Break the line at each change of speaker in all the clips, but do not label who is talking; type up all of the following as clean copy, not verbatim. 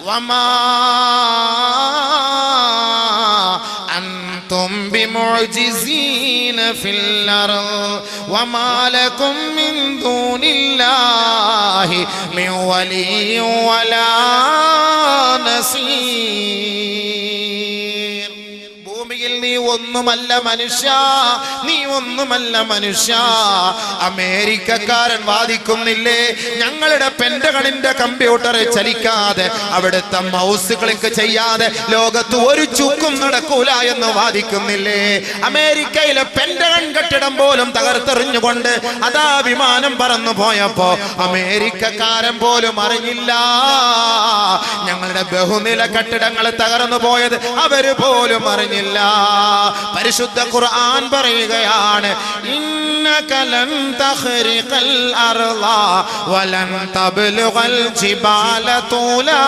വമാ അൻതും ബിമുഅ്ജിസീന ഫിൽ അർദ് വമാ ലകും മിൻ ദൂനില്ലാഹി മിൻ വലിയ്യിൻ വലാ നസീർ. ഭൂമിയിൽ നീ ഒന്നുമല്ല മനുഷ്യ, നീ ഒന്നുമല്ല മനുഷ്യ. അമേരിക്കക്കാരൻ വാദിക്കുന്നില്ലേ, ഞങ്ങളുടെ പെന്റഗണിന്റെ കമ്പ്യൂട്ടർ ചലിക്കാതെ, അവിടുത്തെ മൗസ് ക്ലിക്ക് ചെയ്യാതെ ലോകത്ത് ഒരു ചുക്കും നടക്കൂല എന്ന് വാദിക്കുന്നില്ലേ? അമേരിക്കയിലെ പെന്റഗൺ കെട്ടിടം പോലും തകർത്തെറിഞ്ഞുകൊണ്ട് അതാ വിമാനം പറന്നു പോയപ്പോ അമേരിക്കക്കാരൻ പോലും അറിഞ്ഞില്ല. ഞങ്ങളുടെ ബഹുനില കെട്ടിടങ്ങൾ തകർന്നു പോയത് അവര് പോലും അറിഞ്ഞില്ല. പരിശുദ്ധ ഖുർആൻ പറയുകയാണ്, ഇന്നക ലൻ തഖ്രിഖൽ അർള വലൻ തബ്ലുഗൽ ജിബാല തൂലാ.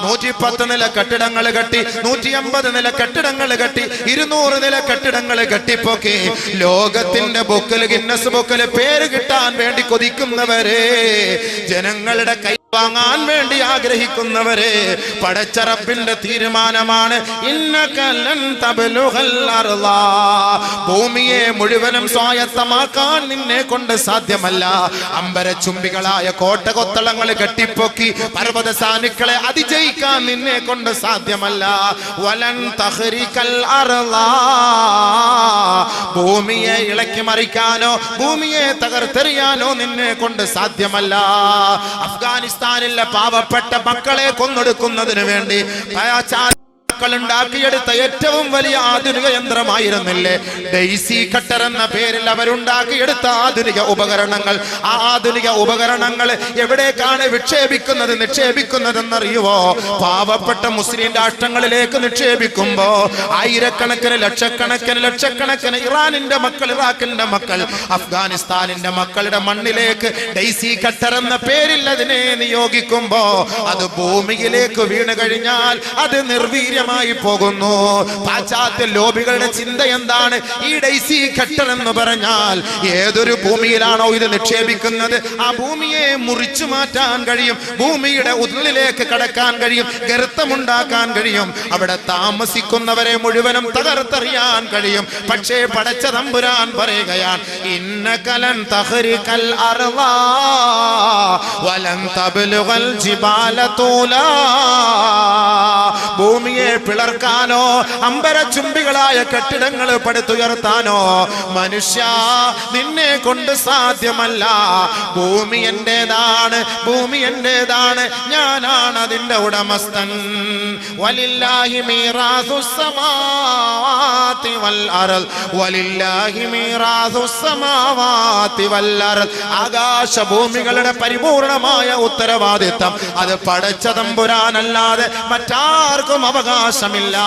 110 നില കെട്ടിടങ്ങൾ കെട്ടി, 150 നില കെട്ടിടങ്ങൾ കെട്ടി, 200 നില കെട്ടിടങ്ങൾ കെട്ടിപ്പൊക്കി ലോകത്തിന്റെ ബുക്കിൽ, ഗിന്നസ് ബുക്കിൽ പേര് കിട്ടാൻ വേണ്ടി കൊതിക്കുന്നവരെ, ജനങ്ങളുടെ കൈ വാങ്ങാൻ വേണ്ടി ആഗ്രഹിക്കുന്നവരെ, പടച്ച റബ്ബിന്റെ തീരുമാനമാണ്, ഇന്നക ലൻ തബ്ലുഗൽ അർള. ഭൂമിയെ മുഴുവനും സ്വായത്തമാക്കാൻ നിന്നെ കൊണ്ട് സാധ്യമല്ല. അമ്പരചുംബികളായ കോട്ടകൊത്തളങ്ങൾ കെട്ടിപ്പൊക്കി പർവ്വത സാനുക്കളെ അതിജയിക്കാൻ നിന്നെ കൊണ്ട് സാധ്യമല്ല. വലൻ തഖ്രിഖൽ അർള. ഭൂമിയെ ഇളക്കി മറിക്കാനോ ഭൂമിയെ തകർത്തെറിയാനോ നിന്നെ കൊണ്ട് സാധ്യമല്ല. അഫ്ഗാനിസ്ഥാനിലെ പാവപ്പെട്ട മക്കളെ കൊന്നൊടുക്കുന്നതിന് വേണ്ടി ഉണ്ടാക്കിയെടുത്ത ഏറ്റവും വലിയ ആധുനിക യന്ത്രമായിരുന്നില്ലേ ഡെയ്സി കട്ടർ എന്ന പേരിൽ അവരുണ്ടാക്കിയെടുത്ത ആധുനിക ഉപകരണങ്ങൾ? ആ ആധുനിക ഉപകരണങ്ങൾ എവിടേക്കാണ് നിക്ഷേപിക്കുന്നതെന്നറിയുവോ? പാവപ്പെട്ട മുസ്ലിം രാഷ്ട്രങ്ങളിലേക്ക് നിക്ഷേപിക്കുമ്പോ ആയിരക്കണക്കിന് ലക്ഷക്കണക്കിന് ഇറാനിന്റെ മക്കൾ, ഇറാഖിന്റെ മക്കൾ, അഫ്ഗാനിസ്ഥാനിന്റെ മക്കളുടെ മണ്ണിലേക്ക് ഡെയ്സി കട്ടർ എന്ന പേരിൽ അതിനെ നിയോഗിക്കുമ്പോ അത് ഭൂമിയിലേക്ക് വീണ് കഴിഞ്ഞാൽ അത് നിർവീര്യമായി പോകുന്നു. പാശ്ചാത്യ ലോബികളുടെ ചിന്ത എന്താണ്? ഈ ഡെയ്സി കട്ടർ എന്ന് പറഞ്ഞാൽ ഏതൊരു ഭൂമിയിലാണോ ഇത് നിക്ഷേപിക്കുന്നത് ആ ഭൂമിയെ മുറിച്ചു മാറ്റാൻ കഴിയും, ഭൂമിയുടെ ഉള്ളിലേക്ക് കടക്കാൻ കഴിയും, ഗർത്തമുണ്ടാക്കാൻ കഴിയും, അവിടെ താമസിക്കുന്നവരെ മുഴുവനും തകർത്തെറിയാൻ കഴിയും. പക്ഷേ പടച്ച തമ്പുരാൻ പറയുകയാണ്, ഇന്നക ലൻ തഖ്രിഖൽ അർള വലൻ തബ്ലുഗൽ ജിബാല തൂലാ. ഭൂമിയെ പിളർക്കാനോ അമ്പരചുംബികളായ കെട്ടിടങ്ങൾ പടുത്തുയർത്താനോ മനുഷ്യ നിന്നെ കൊണ്ട് സാധ്യമല്ല. ഭൂമി എന്റേതാണ്, ഭൂമി എന്റേതാണ്, ഞാനാണ് അതിന്റെ ഉടമസ്ഥൻ. വലില്ലാഹി മീറാസുസ് സമാവാതി വൽ അർള്, വലില്ലാഹി മീറാസുസ് സമാവാതി വൽ അർള്. ആകാശഭൂമികളുടെ പരിപൂർണമായ ഉത്തരവാദിത്തം അത് പടച്ച തമ്പുരാനല്ലാതെ മറ്റാർക്കും അവകാശമില്ല.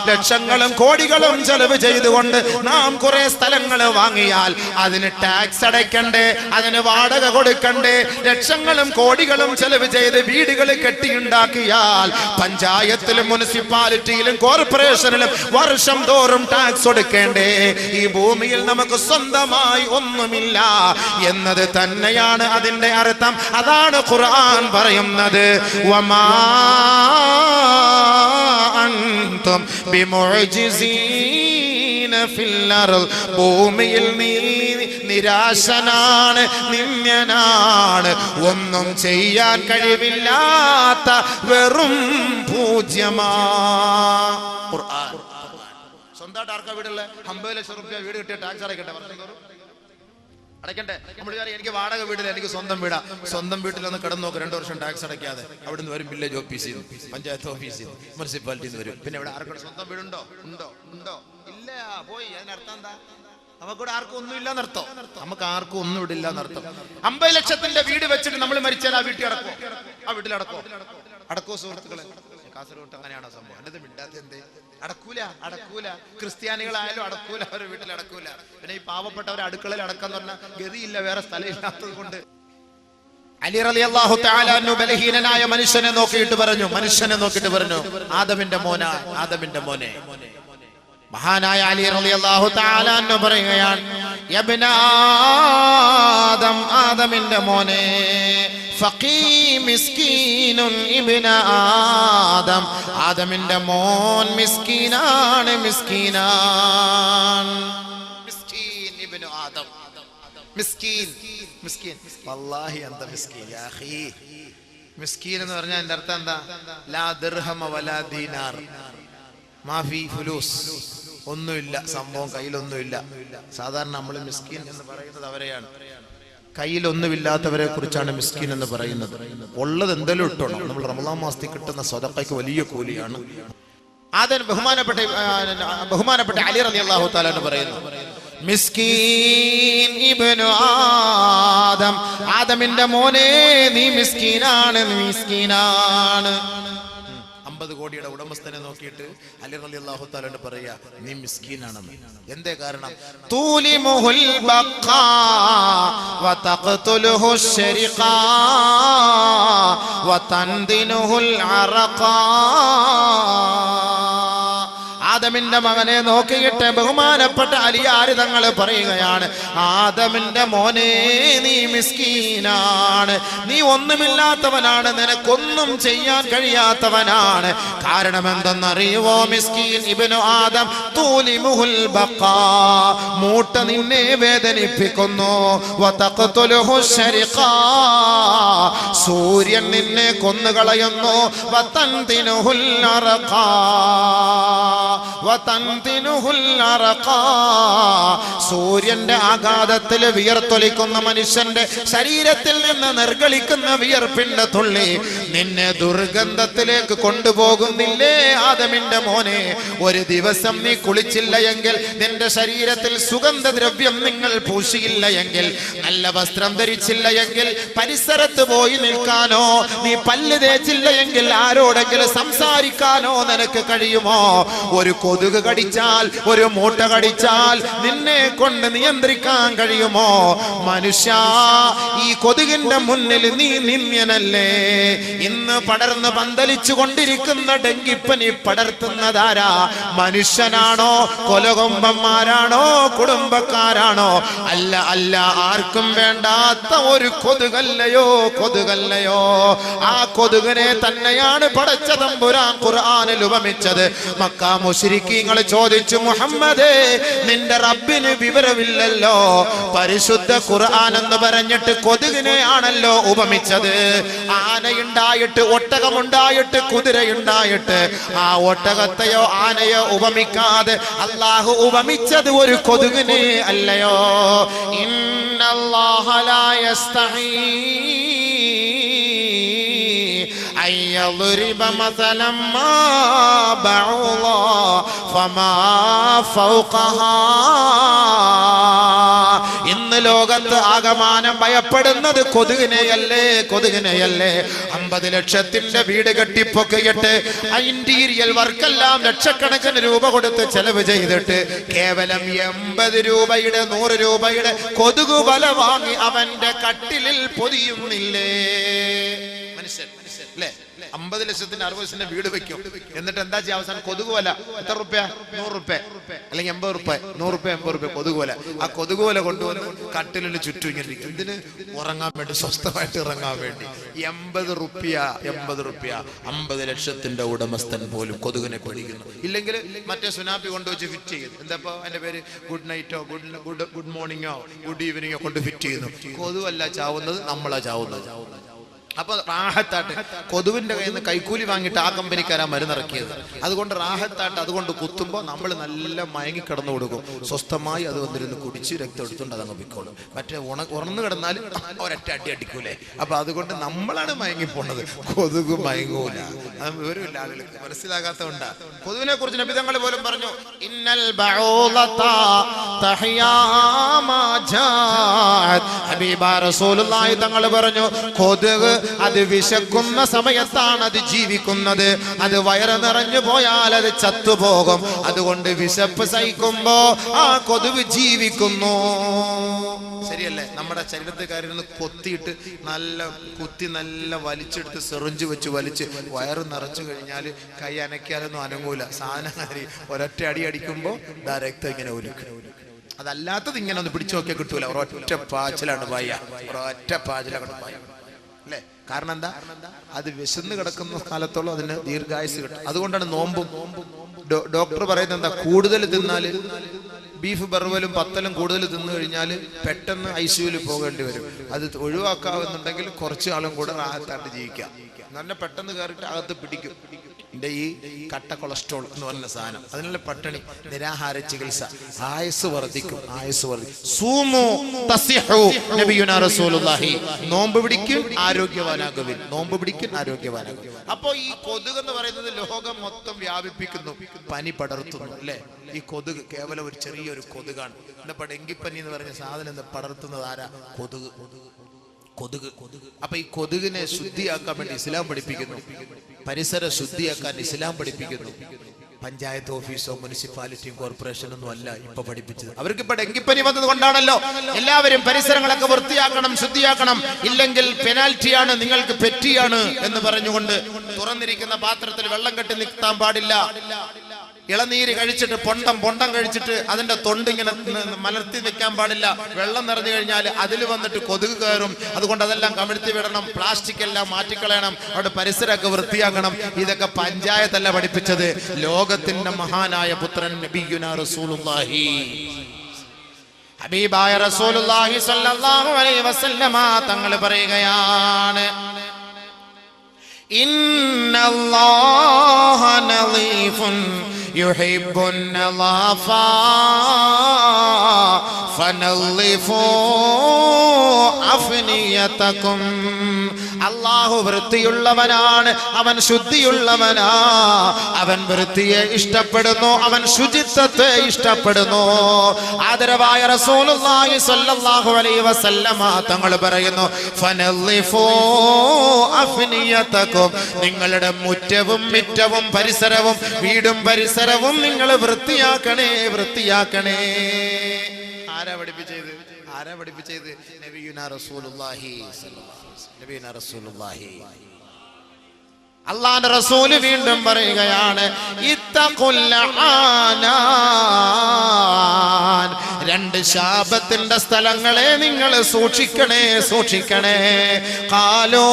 ലക്ഷങ്ങളും കോടികളും ചെലവ് ചെയ്തുകൊണ്ട് നാം കുറെ സ്ഥലങ്ങൾ വാങ്ങിയാൽ അതിന് ടാക്സ് അടയ്ക്കണ്ടേ, അതിന് വാടക കൊടുക്കണ്ടേ? ലക്ഷങ്ങളും കോടികളും ചെലവ് ചെയ്ത് വീടുകൾ കെട്ടിയുണ്ടാക്കിയാൽ പഞ്ചായത്തിലും മുനിസിപ്പാലിറ്റിയിലും കോർപ്പറേഷനിലും വർഷം തോറും ടാക്സ് കൊടുക്കേണ്ടേ? ഈ ഭൂമിയിൽ നമുക്ക് സ്വന്തമായി ഒന്നുമില്ല എന്നത് തന്നെയാണ് അതിന്റെ അർത്ഥം. അതാണ് ഖുർആൻ പറയുന്നത്, വമാ അൻതും ബിമുഅ്ജിസീന ഫിൽ അർള്. ഭൂമിയിൽ നീ നിരാശനാണ്, നിന്ദ്യനാണ്, ഒന്നും ചെയ്യാൻ കഴിവില്ലാത്ത വെറും പൂജ്യമാ. ഖുർആൻ സ്വന്തമായിട്ട് ആർക്കാ വീടുള്ള 50 ലക്ഷം രൂപ വീട് കിട്ടിയ ടാക്സ് അടയ്ക്കട്ടെ? വർഷം തോറും അടയ്ക്കണ്ടേ? നമ്മൾ എനിക്ക് വാടക വീടില്ല, എനിക്ക് സ്വന്തം വീടാ. സ്വന്തം വീട്ടിലൊന്ന് കിടന്നു നോക്ക്, 2 വർഷം ടാക്സ് അടയ്ക്കാതെ. അവിടുന്ന് വരും വില്ലേജ് ഓഫീസിൽ, പഞ്ചായത്ത് ഓഫീസിൽ, മുനിസിപ്പാലിറ്റിന്ന് വരും. പിന്നെ ഇവിടെ ആർക്കും സ്വന്തം വീടുണ്ടോ? ഉണ്ടോ? ഇല്ല, പോയി. അതിനർത്ഥം എന്താ? നമുക്കിവിടെ ആർക്കും ഒന്നും ഇല്ല എന്നർത്ഥം. നമുക്ക് ആർക്കും ഒന്നും ഇവിടെ ഇല്ല എന്നർത്ഥം. 50 ലക്ഷത്തിന്റെ വീട് വെച്ചിട്ട് നമ്മൾ മരിച്ചാൽ ആ വീട്ടിൽ അടക്കോ? ആ വീട്ടിൽ അടക്കോ സുഹൃത്തുക്കളെ? കാസർഗോട്ട് അങ്ങനെയാണോ സംഭവം? എന്നത് മിണ്ടാത്ത എന്തേ? അടക്കൂല. ക്രിസ്ത്യാനികളായാലും അടക്കൂല, അവരുടെ വീട്ടിൽ അടക്കൂല. പിന്നെ ഈ പാവപ്പെട്ടവരെ അടുക്കളയിൽ അടക്കാന്ന് പറഞ്ഞാൽ ഗതിയില്ല, വേറെ സ്ഥലം ഇല്ലാത്തത് കൊണ്ട്. അലി റളിയല്ലാഹു തആല അൻഹു ബലഹീനനായ മനുഷ്യനെ നോക്കിയിട്ട് പറഞ്ഞു, ആദമിന്റെ മോനെ. മഹാനായ അലി റളിയല്ലാഹു തആല അൻഹു പറയുകയാണ്, യബ്ന ആദം, ആദമിന്റെ മോനെ, ഫഖീ മിസ്കീൻ മിസ്കീനുൻ ഇബ്ന ആദം, ആദമിന്റെ മോൻ മിസ്കീനാണ്, മിസ്കീനാൻ. മിസ്കീൻ ഇബ്നു ആദം, മിസ്കീൻ, മിസ്കീൻ. വല്ലാഹി അന്ത മിസ്കീൻ യാ അഖി. മിസ്കീൻ എന്ന് പറഞ്ഞാൽ അതിന്റെ അർത്ഥം എന്താ? ലാ ദിർഹമ വലാ ദീനാർ മാഫി ഫുലൂസ്. ഒന്നുമില്ല, സംഭവം കയ്യിലൊന്നുമില്ല. സാധാരണ നമ്മൾ മിസ്കീൻ എന്ന് പറയുന്നത് അവരെയാണ്. കയ്യിലൊന്നുമില്ലാത്തവരെ കുറിച്ചാണ് മിസ്കീൻ എന്ന് പറയുന്നത്. ഉള്ളത് എന്തെങ്കിലും ഇട്ടോണം. നമ്മൾ റമളാൻ മാസത്തിൽ കിട്ടുന്ന സ്വതക്കയ്ക്ക് വലിയ കൂലിയാണ്. ആദം ബഹുമാനപ്പെട്ട അലി റളിയല്ലാഹു തആല എന്ന് പറയുന്നു, മിസ്കീൻ ഇബ്നു ആദം, ആദമിന്റെ മോനെ നീ മിസ്കീനാണ്, മിസ്കീനാണ്. 50 കോടിയുടെ ഉടമസ്ഥനെ നോക്കിയിട്ട് അലി റളിയല്ലാഹു തആല പറയാ, നീ മിസ്കീനാണെന്ന്. എന്തേ കാരണം? തൂലിമുൽ ബഖാ വതഖ്തുലുഹു ശരിഖാ വതൻദിനുൽ അറഖാ. ആദമിന്റെ മകനെ നോക്കിയിട്ട് ബഹുമാനപ്പെട്ട അലിയാർ തങ്ങൾ പറയുകയാണ്, ആദമിന്റെ മോനെ നീ മിസ്കീനാണ്, നീ ഒന്നുമില്ലാത്തവനാണ്, നിനക്കൊന്നും ചെയ്യാൻ കഴിയാത്തവനാണ്. കാരണം എന്തെന്നറിയുവോ? മിസ്കീൻ ഇബ്നു ആദം തൂലിമുൽ ബഖാ, മൂട്ട നിന്നെ വേദനിപ്പിക്കുന്നു. വതഖ്തുലുഹു ശരിഖാ, സൂര്യൻ നിന്നെ കൊന്നുകളയുന്നു. വതൻദിനുൽ അറഖാ, സൂര്യന്റെ ആഘാതത്തിൽ വിയർത്തൊലിക്കുന്ന മനുഷ്യന്റെ ശരീരത്തിൽ നിന്ന് നിർഗളിക്കുന്ന വിയർപ്പിന്റെ തുള്ളി നിന്നെ ദുർഗന്ധത്തിലേക്ക് കൊണ്ടുപോകുന്നില്ലേ ആദമിന്റെ മോനെ? ഒരു ദിവസം നീ കുളിച്ചില്ല എങ്കിൽ, നിന്റെ ശരീരത്തിൽ സുഗന്ധദ്രവ്യം നിങ്ങൾ പൂശിയില്ല എങ്കിൽ, നല്ല വസ്ത്രം ധരിച്ചില്ല എങ്കിൽ, പരിസരത്ത് പോയി നിൽക്കാനോ, നീ പല്ല് തേച്ചില്ല എങ്കിൽ ആരോടെങ്കിലും സംസാരിക്കാനോ നിനക്ക് കഴിയുമോ? ഒരു കൊതുക് കടിച്ചാൽ, ഒരു മൂട്ട കടിച്ചാൽ നിന്നെ കൊണ്ട് നിയന്ത്രിക്കാൻ കഴിയുമോ? മനുഷ്യ, ഈ കൊതുകിന്റെ മുന്നിൽ നീ നിന്ദ്യനല്ലേ? ഇന്ന് പടർന്ന് പന്തലിച്ചു കൊണ്ടിരിക്കുന്ന ഡെങ്കിപ്പനി പടർത്തുന്നതാരാ? മനുഷ്യനാണോ? കൊലകൊമ്പന്മാരാണോ? കുടുംബക്കാരാണോ? അല്ല, അല്ല, ആർക്കും വേണ്ടാത്ത ഒരു കൊതുകല്ലയോ, കൊതുകല്ലയോ? ആ കൊതുകിനെ തന്നെയാണ് പടച്ച തമ്പുരാൻ ഖുർആനിൽ ഉപമിച്ചത്. മക്ക മുശ്രിക്കീങ്ങൾ ചോദിച്ചു, മുഹമ്മദേ, നിന്റെ റബ്ബിന് വിവരമില്ലല്ലോ? പരിശുദ്ധ ഖുർആൻ എന്ന് പറഞ്ഞിട്ട് കൊതുകിനെ ആണല്ലോ ഉപമിച്ചത്. ആനയുണ്ടായിട്ട്, ഒട്ടകമുണ്ടായിട്ട്, കുതിരയുണ്ടായിട്ട് ആ ഒട്ടകത്തെയോ ആനയോ ഉപമിക്കാതെ അല്ലാഹു ഉപമിച്ചത് ഒരു കൊതുകിനെ അല്ലയോ? ഇന്നല്ലാഹ ലാ യസ്തഹീ يضرب مثلا ما بعوضا فما فوقها. ഇന്ന് ലോകത്ത് ആകമാനം ഭയപ്പെടുന്നത് കൊതുകിനെയല്ലേ, കൊതുകിനെയല്ലേ? 50 ലക്ഷത്തിന്റെ വീട് കെട്ടിപ്പൊക്കിയിട്ട് ഇന്റീരിയൽ വർക്കെല്ലാം ലക്ഷക്കണക്കിന് രൂപ കൊടുത്ത് ചെലവ് ചെയ്തിട്ട് കേവലം 80 രൂപയുടെ 100 രൂപയുടെ കൊതുക് വല വാങ്ങി അവന്റെ കട്ടിലിൽ പൊതിയുന്നില്ലേ മനുഷ്യൻ? അല്ലേ? 50 ലക്ഷത്തിന്റെ 60 ലക്ഷത്തിന്റെ വീട് വെക്കും. എന്നിട്ട് എന്താ ചെയ്യുക? അവസാനം കൊതുകുവല. എത്ര റുപ്യ? 100 റുപ്യ, അല്ലെങ്കിൽ 80 റുപ്യ, 100 റുപ്യ, 80 റുപ്യ കൊതുകുവല. ആ കൊതുകുവല കൊണ്ടുവന്ന് കട്ടിലിന് ചുറ്റും ഇങ്ങനെ ഇരിക്കും. എന്തിന്? ഉറങ്ങാൻ വേണ്ടി, സ്വസ്ഥമായിട്ട് ഇറങ്ങാൻ വേണ്ടി. 80 റുപ്യ, 80 റുപ്യ. 50 ലക്ഷത്തിന്റെ ഉടമസ്ഥൻ പോലും കൊതുകിനെ പേടിക്കുന്നു. ഇല്ലെങ്കിൽ മറ്റേ സുനാപ്പി കൊണ്ടുവച്ച് ഫിറ്റ് ചെയ്യുന്നു. എന്താ അതിന്റെ പേര്? ഗുഡ് നൈറ്റോ, ഗുഡ് മോർണിംഗോ, ഗുഡ് ഈവനിങ്ങോ കൊണ്ട് ഫിറ്റ് ചെയ്യുന്നു. കൊതുവല്ല ചാവുന്നത്, നമ്മളാ ചാവുന്നത്. അപ്പൊ റാഹത്താട്ട് കൊതുവിന്റെ കയ്യിൽ നിന്ന് കൈക്കൂലി വാങ്ങിയിട്ട് ആ കമ്പനിക്കാരാ മരുന്നിറക്കിയത്. അതുകൊണ്ട് റാഹത്താട്ട് അതുകൊണ്ട് കുത്തുമ്പോൾ നമ്മൾ നല്ല മയങ്ങി കിടന്നു കൊടുക്കും. സ്വസ്ഥമായി അത് വന്നിരുന്ന് കുടിച്ച് രക്തം എടുത്തുകൊണ്ട് അതങ്ങ് പൊയ്ക്കോളും. മറ്റേ ഉണർന്നു കിടന്നാൽ ഒരൊറ്റ അടി അടിക്കൂലേ? അപ്പൊ അതുകൊണ്ട് നമ്മളാണ് മയങ്ങിപ്പോണത്, കൊതുക് മയങ്ങൂല. അത് വിവരമില്ല ആളുകൾക്ക്, മനസ്സിലാകാത്തതുകൊണ്ടാ. കൊതുവിനെ കുറിച്ച് നബി തങ്ങൾ പോലും പറഞ്ഞു, ഇന്നൽ ബഊലത തഹ്യാ മാ ജാഅത്. ഹബീബ റസൂലുള്ളാഹി തങ്ങൾ പറഞ്ഞു, കൊതുക് അത് വിശക്കുന്ന സമയത്താണ് അത് ജീവിക്കുന്നത്. അത് വയറ് നിറഞ്ഞു പോയാൽ അത് ചത്തുപോകും. അതുകൊണ്ട് വിശപ്പ് സഹിക്കുമ്പോ ആ കൊതുക് ജീവിക്കുന്നു. ശരിയല്ലേ? നമ്മുടെ ശരീരത്തെ കയറിയിരുന്ന് കൊത്തിയിട്ട് നല്ല കുത്തി നല്ല വലിച്ചെടുത്ത് സെറിഞ്ച് വെച്ച് വലിച്ച് വയറ് നിറച്ചു കഴിഞ്ഞാൽ കൈ അനക്കാനൊന്നും അനങ്ങൂല. സാധനം ഒരൊറ്റ അടി അടിക്കുമ്പോ രക്തം ഇങ്ങനെ ഒലിക്കും. അതല്ലാത്തത് ഇങ്ങനെ ഒന്ന് പിടിച്ചു നോക്കിയാൽ കിട്ടൂല. ഒരൊറ്റ പാച്ചിലാണ് പായ, ഒരൊറ്റ പാച്ചിലാണ് പായ. അല്ലേ? കാരണം എന്താ? അത് വിശന്ന് കിടക്കുന്ന കാലത്തോളം അതിന് ദീർഘായുസ് കിട്ടും. അതുകൊണ്ടാണ് നോമ്പും. ഡോക്ടർ പറയുന്നത് എന്താ? കൂടുതൽ തിന്നാല്, ബീഫ് ബർവലും പത്തലും കൂടുതൽ തിന്നു കഴിഞ്ഞാൽ പെട്ടെന്ന് ICUവിൽ പോകേണ്ടി വരും. അത് ഒഴിവാക്കാവുന്നുണ്ടെങ്കിൽ കുറച്ച് ആളും കൂടെ റാഹത്തായിട്ട് ജീവിക്കാം. നല്ല പെട്ടെന്ന് കയറിയിട്ട് അകത്ത് പിടിക്കും എൻ്റെ ഈ കട്ട കൊളസ്ട്രോൾ എന്ന് പറഞ്ഞ സാധനം. അതിനുള്ള പട്ടിണി, നിരാഹാര ചികിത്സ, ആയുസ് വർദ്ധിക്കും. സൂമു തസിഹു നബിയുനാ റസൂലുള്ളാഹി. നോമ്പ് പിടിക്കും ആരോഗ്യവാനാകുവിൻ. നോമ്പ് പിടിക്കും ആരോഗ്യവാനാകുവിൻ. അപ്പോ ഈ കൊതുക് എന്ന് പറയുന്നത് ലോകം മൊത്തം വ്യാപിപ്പിക്കുന്നു, പനി പടർത്തുന്നു, അല്ലേ? ഈ കൊതുക് കേവലം ഒരു ചെറിയൊരു കൊതുകാണ്. ഇന്നിപ്പോ ഡെങ്കിപ്പനി എന്ന് പറഞ്ഞ സാധനം പടർത്തുന്നത് ആരാ? കൊതുക്. അപ്പൊ ഈ കൊതുകിനെ ശുദ്ധിയാക്കാൻ വേണ്ടി ഇസ്ലാം പഠിപ്പിക്കുന്നു. പരിസര ശുദ്ധിയാക്കാൻ ഇസ്ലാം പഠിപ്പിക്കുന്നു. പഞ്ചായത്ത് ഓഫീസോ മുനിസിപ്പാലിറ്റിയും കോർപ്പറേഷനും ഒന്നും അല്ല ഇപ്പൊ പഠിപ്പിച്ചത്. അവർക്ക് ഇപ്പൊ ഡെങ്കിപ്പനി വന്നത് കൊണ്ടാണല്ലോ എല്ലാവരും പരിസരങ്ങളൊക്കെ വൃത്തിയാക്കണം, ശുദ്ധിയാക്കണം, ഇല്ലെങ്കിൽ പെനാൽറ്റിയാണ്, നിങ്ങൾക്ക് പെറ്റിയാണ് എന്ന് പറഞ്ഞുകൊണ്ട് തുറന്നിരിക്കുന്ന പാത്രത്തിൽ വെള്ളം കെട്ടി നിർത്താൻ പാടില്ല. ഇളനീര് കഴിച്ചിട്ട് പൊണ്ടം കഴിച്ചിട്ട് അതിന്റെ തൊണ്ട് ഇങ്ങനെ മലർത്തി വെക്കാൻ പാടില്ല. വെള്ളം നിറഞ്ഞു കഴിഞ്ഞാൽ അതിൽ വന്നിട്ട് കൊതുക് കയറും. അതുകൊണ്ട് അതെല്ലാം കമിഴ്ത്തി വിടണം, പ്ലാസ്റ്റിക് എല്ലാം മാറ്റിക്കളയണം, അവിടെ പരിസരമൊക്കെ വൃത്തിയാക്കണം. ഇതൊക്കെ പഞ്ചായത്തല്ല പഠിപ്പിച്ചത്, ലോകത്തിന്റെ മഹാനായ പുത്രൻ നബിയുനാ റസൂലുള്ളാഹി. ഹബീബായ റസൂലുള്ളാഹി സ്വല്ലല്ലാഹു അലൈഹി വസല്ലമ തങ്ങൾ പറയുകയാണ്, ഇന്നല്ലാഹ നളീഫുൻ യുഹിബ്ബുൻ നളാഫാ ഫനളിഫൂ അഫ്നിയതകും. അല്ലാഹു വൃത്തിയുള്ളവനാണ്, അവൻ ശുദ്ധിയുള്ളവനാ. അവൻ വൃത്തിയെ ഇഷ്ടപ്പെടുന്നു, അവൻ ശുചിത്വത്തെ ഇഷ്ടപ്പെടുന്നു. ആദരവായ റസൂലുള്ളാഹി സ്വല്ലല്ലാഹു അലൈഹി വസല്ലമ തങ്ങൾ പറയുന്നു, ഫനളിഫൂ അഫ്നിയതകും. നിങ്ങളുടെ മുറ്റവും മിറ്റവും പരിസരവും വീടും പരിസരവും നിങ്ങൾ വൃത്തിയാക്കണേ. ആരാ പഠിപ്പിച്ചത്? നബിയുനാ റസൂലുള്ളാഹി നബിയുനാ റസൂലുള്ളാഹി. അല്ലാഹുവിന്റെ റസൂല് വീണ്ടും പറയുകയാണ്, ഇത്തഖുൽ ആനാൻ. രണ്ട് ശാപത്തിന്റെ സ്ഥലങ്ങളെ നിങ്ങൾ സൂക്ഷിക്കണേ. ഖാലൂ,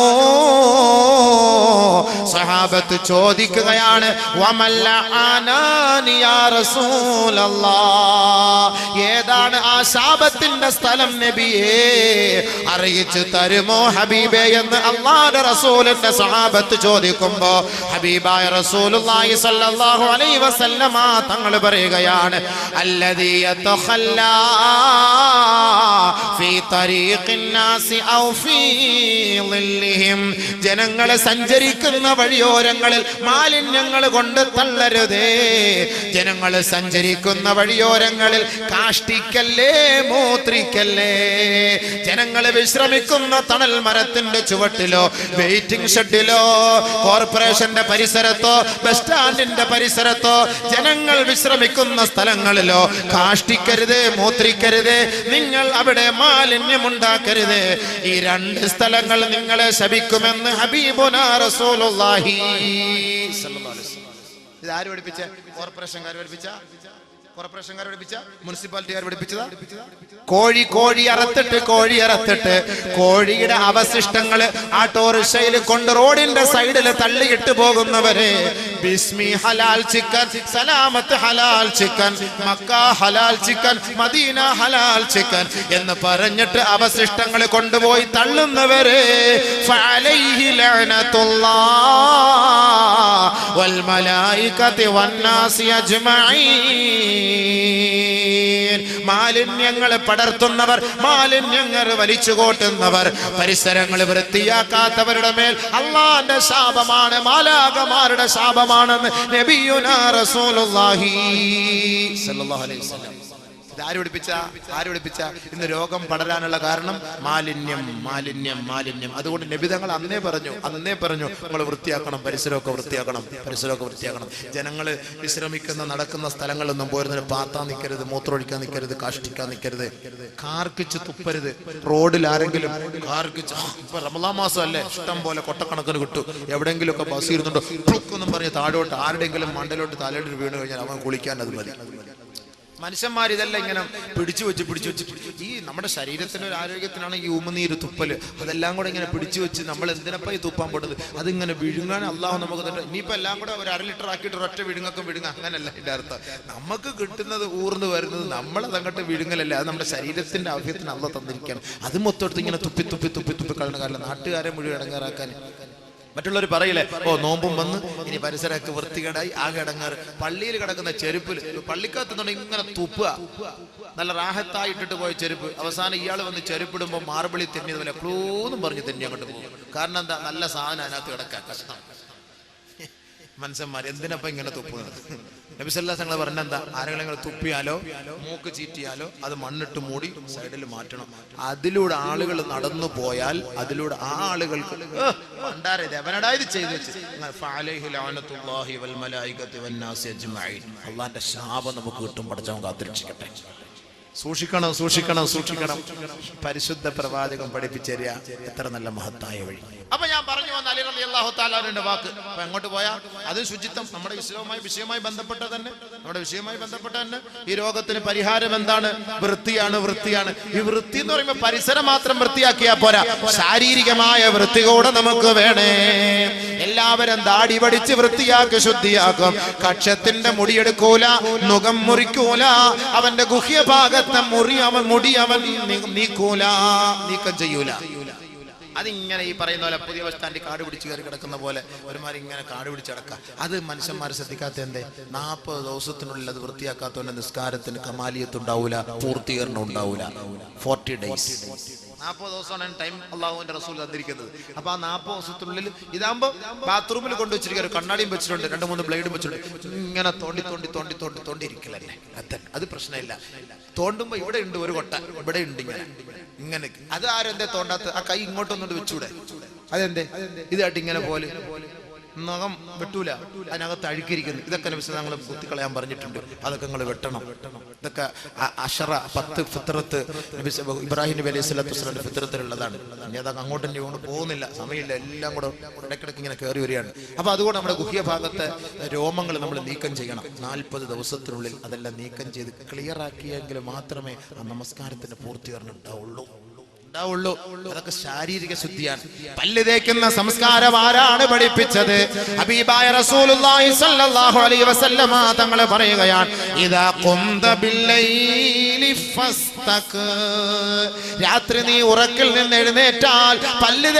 സഹാബത്ത് ചോദിക്കുകയാണ്, വമല്ല ആനാനി യാ റസൂലല്ലാഹ്. ഏതാണ് ആ ശാപത്തിന്റെ സ്ഥലം നബിയേ, അറിയിച്ചു തരുമോ ഹബീബേ എന്ന് അല്ലാഹുവിന്റെ റസൂലിന്റെ സഹാബത്ത് ചോദിക്കുമ്പോ ഹബീബായ റസൂലുള്ളാഹി സ്വല്ലല്ലാഹു അലൈഹി വസല്ലമ തങ്ങൾ പറയുകയാണ്, അല്ലദീ യതഖല്ല ഫീ തരീഖിൻ നാസി ഔ ഫീ ളില്ലിഹിം. ജനങ്ങളെ സഞ്ചരിക്കുന്ന വഴിയോരങ്ങളിൽ മാലിന്യങ്ങൾ കൊണ്ട് തള്ളരുതേ. ജനങ്ങൾ സഞ്ചരിക്കുന്ന വഴിയോരങ്ങളിൽ കാഷ്ടിക്കല്ലേ, മൂത്രിക്കല്ലേ. ജനങ്ങൾ വിശ്രമിക്കുന്ന തണൽ മരത്തിന്റെ ചുവട്ടിലോ വെയിറ്റിംഗ് ഷെഡിലോ കോർപ്പറേഷന്റെ പരിസരത്തോ ബസ് സ്റ്റാൻഡിന്റെ പരിസരത്തോ ജനങ്ങൾ വിശ്രമിക്കുന്ന സ്ഥലങ്ങളിലോ കാഷ്ടിക്കരുത്, മൂത്രിക്കരുത്. നിങ്ങൾ അവിടെ മാലിന്യമുണ്ടാക്കരുത്. ഈ രണ്ട് സ്ഥലങ്ങൾ നിങ്ങളെ ശപിക്കുമെന്ന് ഹബീബുനാ റസൂലുള്ളാഹി സ്വല്ലല്ലാഹു അലൈഹി വസല്ലം. ഇത് ആര് പഠിപ്പിച്ച? കോർപ്പറേഷൻകാർ പഠിപ്പിച്ച മുനിസിപ്പാലിറ്റിക്കാർ പഠിപ്പിച്ചതാ? കോഴി അറുത്തിട്ട് കോഴിയുടെ അവശിഷ്ടങ്ങൾ ആട്ടോറിക്ഷയിൽ കൊണ്ട് റോഡിന്റെ സൈഡിൽ തള്ളിയിട്ട് പോകുന്നവരെ ബിസ്മി ഹലാൽ ചിക്കൻ, സലാമത്ത് ഹലാൽ ചിക്കൻ, മക്ക ഹലാൽ ചിക്കൻ, മദീന ഹലാൽ ചിക്കൻ എന്ന് പറഞ്ഞിട്ട് അവശിഷ്ടങ്ങൾ കൊണ്ടുപോയി തള്ളുന്നവരെ ഫഅലൈഹി ലഅനത്തുല്ലാഹ് വൽ മലായികതി വന്നാസി അജ്മഈൻ. മാലിന്യങ്ങൾ പടർത്തുന്നവർ, മാലിന്യങ്ങൾ വലിച്ചു കോട്ടുന്നവർ, പരിസരങ്ങൾ വൃത്തിയാക്കാത്തവരുടെ മേൽ അല്ലാഹുവിന്റെ ശാപമാണ്, മാലാഖമാരുടെ ശാപമാണെന്ന് നബിയുനാ റസൂലുള്ളാഹി സ്വല്ലല്ലാഹു അലൈഹി വസല്ലം. ആര് പഠിപ്പിച്ച? ഇന്ന് രോഗം പടരാനുള്ള കാരണം മാലിന്യം. അതുകൊണ്ട് നബി തങ്ങൾ അന്നേ പറഞ്ഞു നമ്മൾ വൃത്തിയാക്കണം, പരിസരമൊക്കെ വൃത്തിയാക്കണം. ജനങ്ങൾ വിശ്രമിക്കുന്ന നടക്കുന്ന സ്ഥലങ്ങളിലൊന്നും പോരുന്നതിന് പാത്താൻ നിൽക്കരുത്, മൂത്രമൊഴിക്കാൻ നിൽക്കരുത്, കാഷ്ടിക്കാൻ നിൽക്കരുത്, കാർക്കിച്ച് തുപ്പരുത്. റോഡിൽ ആരെങ്കിലും കാർക്കിച്ച്, ഇപ്പൊ റമളാൻ മാസം അല്ലേ, ഇഷ്ടം പോലെ കൊട്ടക്കണക്കിന് കിട്ടും. എവിടെയെങ്കിലും ഒക്കെ ബസ് ഇരുന്നുണ്ടോ എന്നും പറഞ്ഞ് താഴോട്ട് ആരുടെയെങ്കിലും മണ്ടലോട്ട് തലയിട്ട് വീണ് കഴിഞ്ഞാൽ അവൻ കുളിക്കാൻ അത് മതി. മനുഷ്യന്മാർ ഇതെല്ലാം ഇങ്ങനെ പിടിച്ചു വെച്ച് ഈ നമ്മുടെ ശരീരത്തിന്റെ ഒരു ആരോഗ്യത്തിനാണ് ഈ ഉമിനീര് തുപ്പല്, അതെല്ലാം കൂടെ ഇങ്ങനെ പിടിച്ചു വെച്ച് നമ്മൾ എന്തിനപ്പോ ഈ തുപ്പാൻ പോട്ടത്, അതിങ്ങനെ വിഴുങ്ങാൻ അള്ളാഹു നമുക്ക് തന്നെ. ഇനിയിപ്പോ എല്ലാം കൂടെ ഒരു 1/2 ലിറ്റർ ആക്കിയിട്ട് ഒരൊറ്റ വിഴുങ്ങ, അങ്ങനല്ല ഇതിന്റെ അർത്ഥം. നമുക്ക് കിട്ടുന്നത് ഊർന്ന് വരുന്നത് നമ്മളതങ്ങോട്ട് വിഴുങ്ങലല്ല, അത് നമ്മുടെ ശരീരത്തിന്റെ ആവശ്യത്തിന് അള്ളാഹ് തന്നിരിക്കുകയാണ്. അത് മൊത്തം എടുത്ത് ഇങ്ങനെ തുപ്പി കളഞ്ഞ കാരണം നാട്ടുകാരെ മുഴുവൻ ഇടങ്ങാറാക്കാൻ. മറ്റുള്ളവർ പറയില്ലേ, നോമ്പും വന്ന് ഇനി പരിസരമൊക്കെ വൃത്തികേടായി ആകെ ഇടങ്ങാറ്. പള്ളിയിൽ കിടക്കുന്ന ചെരുപ്പിൽ പള്ളിക്കകത്തുനിന്ന് ഇങ്ങനെ തുപ്പുക, നല്ല റാഹത്തായിട്ടിട്ട് പോയ ചെരുപ്പ്, അവസാനം ഇയാൾ വന്ന് ചെരുപ്പിടുമ്പോൾ മാർബിളി തെന്നിയതുപോലെ ക്ലൂന്നും പറഞ്ഞ് തെന്നി അങ്ങോട്ട് പോകും. കാരണം എന്താ, നല്ല സാധനം അതിനകത്ത് കിടക്കാൻ കഷ്ടം. മനുഷ്യന്മാർ എന്തിനപ്പം ഇങ്ങനെ തുപ്പുന്നത്? നബി സല്ലല്ലാഹു അലൈഹി വസല്ലം പറഞ്ഞെന്താ, ആരെങ്കിലും തുപ്പിയാലോ മൂക്ക് ചീറ്റിയാലോ അത് മണ്ണിട്ട് മൂടി സൈഡിൽ മാറ്റണം. അതിലൂടെ ആളുകൾ നടന്നു പോയാൽ അതിലൂടെ ആ ആളുകൾക്ക് അവനടായത് ചെയ്തു അള്ളാന്റെ ശാപം നമുക്ക് കിട്ടും. പഠിച്ചവൻ കാത്തിരക്ഷിക്കട്ടെ. സൂക്ഷിക്കണം. പരിശുദ്ധ പ്രവാചകൻ പഠിപ്പിച്ചേരിയ എത്ര നല്ല മഹത്തായ വഴി. അപ്പൊ ഞാൻ പറഞ്ഞു വന്ന അലി റളിയല്ലാഹു തആല അൻഹുവിന്റെ വാക്ക്. അപ്പൊ എങ്ങോട്ട് പോയാ അത് ശുചിത്വം, നമ്മുടെ വിഷയവുമായി ബന്ധപ്പെട്ട തന്നെ ഈ രോഗത്തിന് പരിഹാരം എന്താണ്? വൃത്തിയാണ്. ഈ വൃത്തി എന്ന് പറയുമ്പോൾ പരിസരം മാത്രം വൃത്തിയാക്കിയാ പോരാ, ശാരീരികമായ വൃത്തി കൂടെ നമുക്ക് വേണേ. എല്ലാവരും ദാടി പഠിച്ച് വൃത്തിയാക്കി ശുദ്ധിയാക്കും. കക്ഷത്തിന്റെ മുടിയെടുക്കൂല, നുകം മുറിക്കൂല, അവന്റെ ഗുഹ്യഭാഗത്തെ മുടി അവൻ നീക്കം ചെയ്യൂല. അതിങ്ങനെ ഈ പറയുന്ന പോലെ പുതിയ ബസ് സ്റ്റാൻഡിൽ കാട് പിടിച്ച് കയറി കിടക്കുന്ന പോലെ ഒരുമാതിരി ഇങ്ങനെ കാട് പിടിച്ചടക്കുക. അത് മനുഷ്യന്മാർ ശ്രദ്ധിക്കാത്ത എന്തേ? 40 ദിവസത്തിനുള്ളിൽ അത് വൃത്തിയാക്കാത്തവന്റെ നിസ്കാരത്തിന് കമാലിയത്തുണ്ടാവൂല, പൂർത്തീകരണം ഉണ്ടാവൂല. 40 days, 40 ദിവസമാണ് ടൈം അള്ളാഹുവിന്റെ റസൂൽ തന്നിരിക്കുന്നത്. അപ്പൊ ആ 40 ദിവസത്തിനുള്ളിൽ ഇതാകുമ്പോ ബാത്റൂമിൽ കൊണ്ടുവച്ചിരിക്കുക, ഒരു കണ്ണാടിയും വെച്ചിട്ടുണ്ട്, 2-3 ബ്ലേഡും വെച്ചിട്ടുണ്ട്. ഇങ്ങനെ തോണ്ടി ഇരിക്കലല്ലേ, അത് പ്രശ്നമില്ല. തോണ്ടുമ്പോ ഇവിടെ ഉണ്ട് ഒരു കൊട്ട, ഇവിടെ ഉണ്ട് ഇങ്ങനെ. അത് ആരെന്തേ തോണ്ടാത്ത? ആ കൈ ഇങ്ങോട്ടൊന്നുകൊണ്ട് വെച്ചൂടെ? അതെന്തേ ഇതായിട്ട് ഇങ്ങനെ പോലെ നഖം വെട്ടൂല, അതിനകത്ത് അഴുക്കിരിക്കുന്നു. ഇതൊക്കെ ഞങ്ങൾ കുത്തിക്കളയാൻ പറഞ്ഞിട്ടുണ്ട്. അതൊക്കെ നിങ്ങൾ വെട്ടണം. ഇതൊക്കെ 10 ഫിത്രത്ത് ഇബ്രാഹിം നബി അലൈഹി സ്വലാത്തു വസ്സലാമിന്റെ ഫിത്രത്തിലുള്ളതാണ്. ഇനി അതൊക്കെ അങ്ങോട്ടും ഇങ്ങോട്ട് പോകുന്നില്ല, സമയമില്ല, എല്ലാം കൂടെ ഇടയ്ക്കിടയ്ക്ക് ഇങ്ങനെ കയറി വരികയാണ്. അപ്പൊ അതുകൊണ്ട് നമ്മുടെ ഗുഹ്യ ഭാഗത്തെ രോമങ്ങൾ നമ്മൾ നീക്കം ചെയ്യണം. 40 ദിവസത്തിനുള്ളിൽ അതെല്ലാം നീക്കം ചെയ്ത് ക്ലിയർ ആക്കിയെങ്കിൽ മാത്രമേ ആ നമസ്കാരത്തിന് പൂർത്തീകരണം ഉണ്ടാവുള്ളൂ. അതൊക്കെ ശാരീരിക ശുദ്ധിയാണ്. പല്ല് തേക്കുന്ന സംസ്കാരം ആരാണ് പഠിപ്പിച്ചത്? ഹബീബായ റസൂലുള്ളാഹി സ്വല്ലല്ലാഹു അലൈഹി വസല്ലമ തങ്ങൾ പറയുകയാണ്, ഇദാ ഖുംത ബില്ലൈലി ഫസ്തക്, രാത്രി നീ ഉറക്കിൽ നിന്ന് എഴുന്നേറ്റാൽ പല്ല്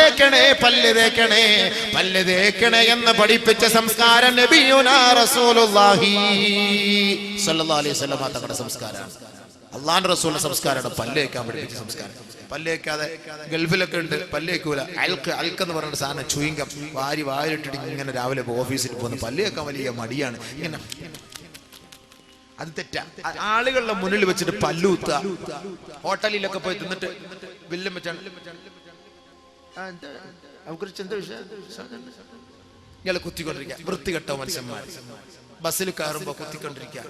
തേക്കണേ എന്ന് പഠിപ്പിച്ച സംസ്കാരം നബിയുനാ റസൂലുള്ളാഹി സ്വല്ലല്ലാഹു അലൈഹി വസല്ലമ തങ്ങളുടെ സംസ്കാരമാണ്. അള്ളാഹുവിന്റെ റസൂലിന്റെ സംസ്കാരമാണ് പല്ല് തേക്കാൻ പഠിപ്പിച്ച സംസ്കാരം. പല്ല് തേക്കാതെ ഗൾഫിലൊക്കെ ഉണ്ട്, പല്ല് തേക്കൂല. അൽക്കെന്ന് പറഞ്ഞ സാധനം ചുയിങ്കം വാരിട്ടിട്ട് ഇങ്ങനെ രാവിലെ ഓഫീസിൽ പോകുന്നു. പല്ല് തേക്കാൻ വലിയ മടിയാണ്. ഇങ്ങനെ അത് തെറ്റാ. ആളുകളുടെ മുന്നിൽ വെച്ചിട്ട് പല്ലുകുത്തുക, ഹോട്ടലിലൊക്കെ പോയി തിന്നിട്ട് ബില്ലും വെച്ചാണ് എന്താ വിഷയം, ഇയാളെ കുത്തിക്കൊണ്ടിരിക്കുക. വൃത്തികെട്ട മനുഷ്യന്മാർ ബസ്സിൽ കയറുമ്പോ കുത്തിക്കൊണ്ടിരിക്കുക.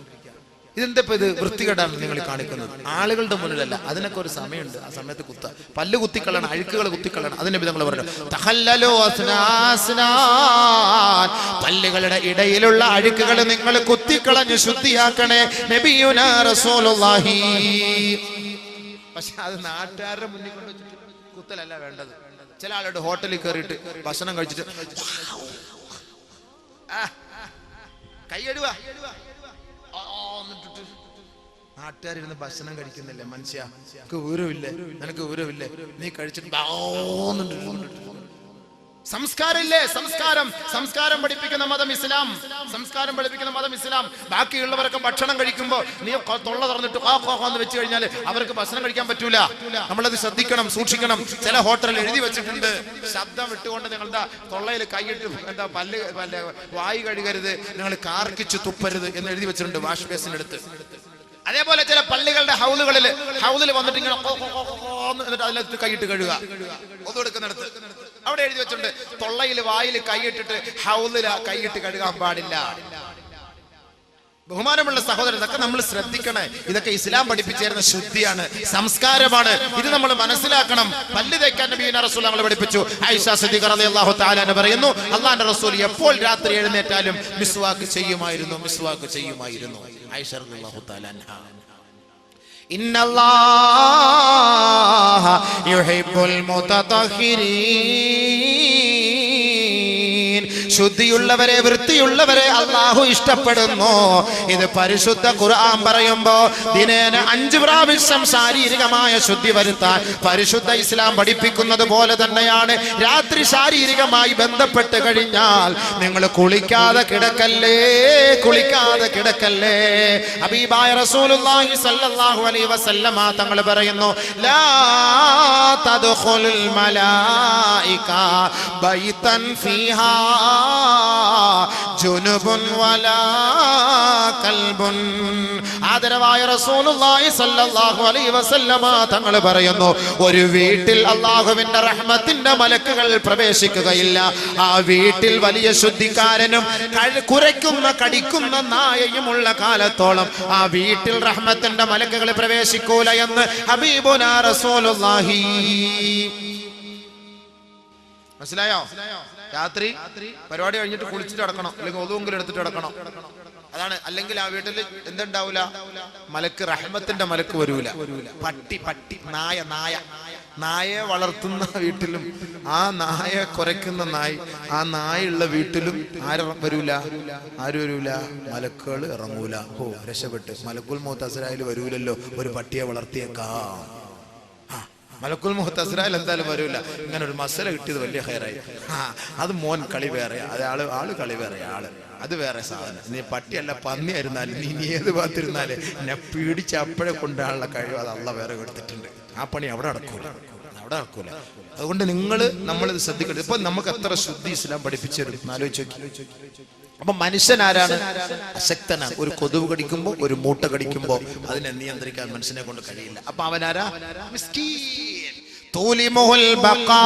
ഇതെന്താ ഇത് വൃത്തികേടാണ് നിങ്ങൾ കാണിക്കുന്നത്? ആളുകളുടെ മുന്നിലല്ല, അതിനൊക്കെ ഒരു സമയമുണ്ട്. ആ സമയത്ത് പല്ല് കുത്തിക്കളണം, അഴുക്കുകൾ കുത്തിക്കളണം. അതിനെ ഞങ്ങൾ പറഞ്ഞു, പല്ലുകളുടെ ഇടയിലുള്ള അഴുക്കുകൾ നിങ്ങൾ കുത്തിക്കളഞ്ഞ് ശുദ്ധിയാക്കണേ നബിയുനാ റസൂലുള്ളാഹി. പക്ഷെ അത് നാട്ടുകാരുടെ മുന്നിൽ കൊണ്ട് വെച്ചിട്ട് കുത്തലല്ല വേണ്ടത്. ചില ആളുടെ ഹോട്ടലിൽ കയറിയിട്ട് ഭക്ഷണം കഴിച്ചിട്ട് കൈയടുക, നാട്ടുകാരിരുന്ന് ഭക്ഷണം കഴിക്കുന്നില്ലേ? മനുഷ്യ നിനക്ക് ഊരവില്ലേ? നീ കഴിച്ചിട്ട് സംസ്കാരമില്ലേ? സംസ്കാരം പഠിപ്പിക്കുന്ന മതം ഇസ്ലാം. ബാക്കിയുള്ളവരൊക്കെ ഭക്ഷണം കഴിക്കുമ്പോ നീ തൊള്ള തുറന്നിട്ട് എന്ന് വെച്ച് കഴിഞ്ഞാൽ അവർക്ക് ഭക്ഷണം കഴിക്കാൻ പറ്റൂല. നമ്മളത് ശ്രദ്ധിക്കണം, സൂക്ഷിക്കണം. ചില ഹോട്ടലിൽ എഴുതി വെച്ചിട്ടുണ്ട്, ശബ്ദം വിട്ടുകൊണ്ട് നിങ്ങളുടെ തൊള്ളയിൽ കൈയിട്ട് വായു കഴുകരുത്, നിങ്ങൾ കാർക്കിച്ച് തുപ്പരുത് എന്ന് എഴുതി വെച്ചിട്ടുണ്ട് വാഷ് ബേസിനടുത്ത്. അതേപോലെ ചില പള്ളികളുടെ ഹൗദിൽ വന്നിട്ട് ഇങ്ങനെ എന്നിട്ട് അതിനകത്ത് കൈയിട്ട് കഴുകുക. ഒതുകൊടുക്കുന്നിടത്ത് അവിടെ എഴുതി വെച്ചിട്ടുണ്ട്, തൊള്ളയിൽ വായിൽ കൈയിട്ടിട്ട് ഹൗദിൽ കൈയിട്ട് കഴുകാൻ പാടില്ല. ബഹുമാനമുള്ള സഹോദരൻ, ഇതൊക്കെ നമ്മൾ ശ്രദ്ധിക്കണേ. ഇതൊക്കെ ഇസ്ലാം പഠിപ്പിച്ചിരുന്ന ശുദ്ധിയാണ്, സംസ്കാരമാണ്. ഇത് നമ്മൾ മനസ്സിലാക്കണം. പല്ല് തേക്കാൻ നബിയുനാ റസൂൽ നമ്മളെ പഠിപ്പിച്ചു. ആയിഷ സിദ്ദീഖ റളിയല്ലാഹു തആല അൻഹ പറയുന്നു, അല്ലാഹുവിന്റെ റസൂൽ എപ്പോൾ രാത്രി എഴുന്നേറ്റാലും മിസ്വാക്ക് ചെയ്യുമായിരുന്നു. ആയിഷ റളിയല്ലാഹു തആല അൻഹ. ഇന്നല്ലാഹ യുഹിബ്ബുൽ മുതതഹിരീൻ, ശുദ്ധിയുള്ളവരെ, വൃത്തിയുള്ളവരെ അല്ലാഹു ഇഷ്ടപ്പെടുന്നു. ഇത് പരിശുദ്ധ ഖുർആൻ പറയുമ്പോ ദിനേന 5 പ്രാവശ്യം ശാരീരികമായ ശുദ്ധി വരുത്താൻ പരിശുദ്ധ ഇസ്ലാം പഠിപ്പിക്കുന്നത് പോലെ തന്നെയാണ് രാത്രി ശാരീരികമായി ബന്ധപ്പെട്ട് കഴിഞ്ഞാൽ നിങ്ങൾ കുളിക്കാതെ കിടക്കല്ലേ. ഹബീബായ റസൂലുള്ളാഹി സ്വല്ലല്ലാഹു അലൈഹി വസല്ലമ തങ്ങൾ പറയുന്നു, ലാ തദ്ഖുലുൽ മലായിക ബൈതൻ ഫീഹാ ജുനുബുൻ വലാ കൽബുൻ. ആദരവായ റസൂലുള്ളാഹി സ്വല്ലല്ലാഹു അലൈഹി വസല്ലമ തങ്ങൾ പറയുന്നു, ഒരു വീട്ടിൽ അല്ലാഹുവിന്റെ റഹ്മത്തിന്റെ മലക്കുകൾ പ്രവേശിക്കുകയില്ല. ആ വീട്ടിൽ വലിയ ശുദ്ധിക്കാരനും കുരയ്ക്കുന്ന കടിക്കുന്ന നായയും ഉള്ള കാലത്തോളം ആ വീട്ടിൽ റഹ്മത്തിന്റെ മലക്കുകൾ പ്രവേശിക്കൂല എന്ന് ഹബീബുനാ റസൂലുള്ളാഹി. മനസ്സിലായോ? രാത്രി പരിപാടി കഴിഞ്ഞിട്ട് കുളിച്ചിട്ട് കിടക്കണം, അല്ലെങ്കിൽ ഒതുവെങ്കിലും എടുത്തിട്ട് കിടക്കണം. അതാണ്. അല്ലെങ്കിൽ ആ വീട്ടിൽ എന്തുണ്ടാവൂല? മലക്ക്, റഹ്മത്തിന്റെ മലക്ക് വരൂല. പട്ടി നായയെ വളർത്തുന്ന വീട്ടിലും ആ നായ കുരയ്ക്കുന്ന ആ നായുള്ള വീട്ടിലും ആരും വരൂല. മലക്കുകൾ ഇറങ്ങൂല. രക്ഷപ്പെട്ട്. മലക്കുൽ മൗത്ത് അസ്രായിൽ വരൂലല്ലോ, ഒരു പട്ടിയെ വളർത്തിയേക്കാം. മലക്കുൽ മൗത്ത് അസ്രായിൽ എന്തായാലും വരൂല. ഇങ്ങനെ ഒരു മസല കിട്ടിയത് വലിയ ഹൈറായി. അത് മോൻ കളി വേറെ, അത് ആള് കളി വേറെ, അത് വേറെ സാധനം. നീ പട്ടിയല്ല പന്നിയായിരുന്നാലും നീ ഏത് ഭാഗത്തിരുന്നാല് എന്നെ പിടിച്ച് അപ്പോഴെ കൊണ്ടാണുള്ള കഴിവ് അത് അള്ളാഹ് വേറെ കൊടുത്തിട്ടുണ്ട്. ആ പണി അവിടെ നടക്കൂല. അതുകൊണ്ട് നമ്മളിത് ശ്രദ്ധിക്കരുത്. ഇപ്പൊ നമുക്ക് എത്ര ശുദ്ധി ഇസ്ലാം പഠിപ്പിച്ചു തരും ആലോചിച്ച് നോക്കി. അപ്പൊ മനുഷ്യൻ ആരാണ്? അശക്തനാണ്. ഒരു കൊതുവ് കടിക്കുമ്പോ, ഒരു മൂട്ട കടിക്കുമ്പോ അതിനെ നിയന്ത്രിക്കാൻ മനുഷ്യനെ കൊണ്ട് കഴിയില്ല. അപ്പൊ അവനാരാ? മിസ്കീൻ. തൂലിമുൽ ബഖാ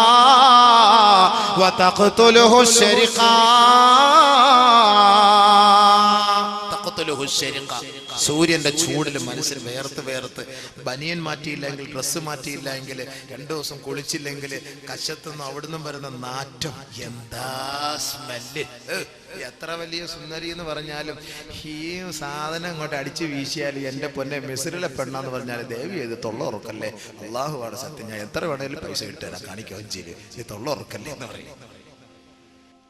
വതഖ്തുലുഹു ശരിഖാ. സൂര്യന്റെ ചൂടിൽ മനുഷ്യൻ വേർത്ത് ബനിയൻ മാറ്റിയില്ലെങ്കിൽ, ഡ്രസ്സ് മാറ്റിയില്ലെങ്കിൽ, 2 ദിവസം കുളിച്ചില്ലെങ്കിൽ കശത്തുനിന്നും അവിടുന്ന് വരുന്ന നാറ്റം, എന്താ സ്മെല്ല്! എത്ര വലിയ സുന്ദരി എന്ന് പറഞ്ഞാലും ഈ സാധനം അങ്ങോട്ട് അടിച്ചു വീശിയാൽ എന്റെ പൊന്നെ മിസ്രിലെ പെണ്ണാന്ന് പറഞ്ഞാൽ ദേവി ഇത് തൊള്ള ഉറക്കല്ലേ, അള്ളാഹുവാണ് സത്യം, ഞാൻ എത്ര വേണേലും പൈസ കിട്ടുക കാണിക്കുകയും ചെയ്യും, ഈ തൊള്ള ഉറക്കല്ലേ എന്ന് പറയും.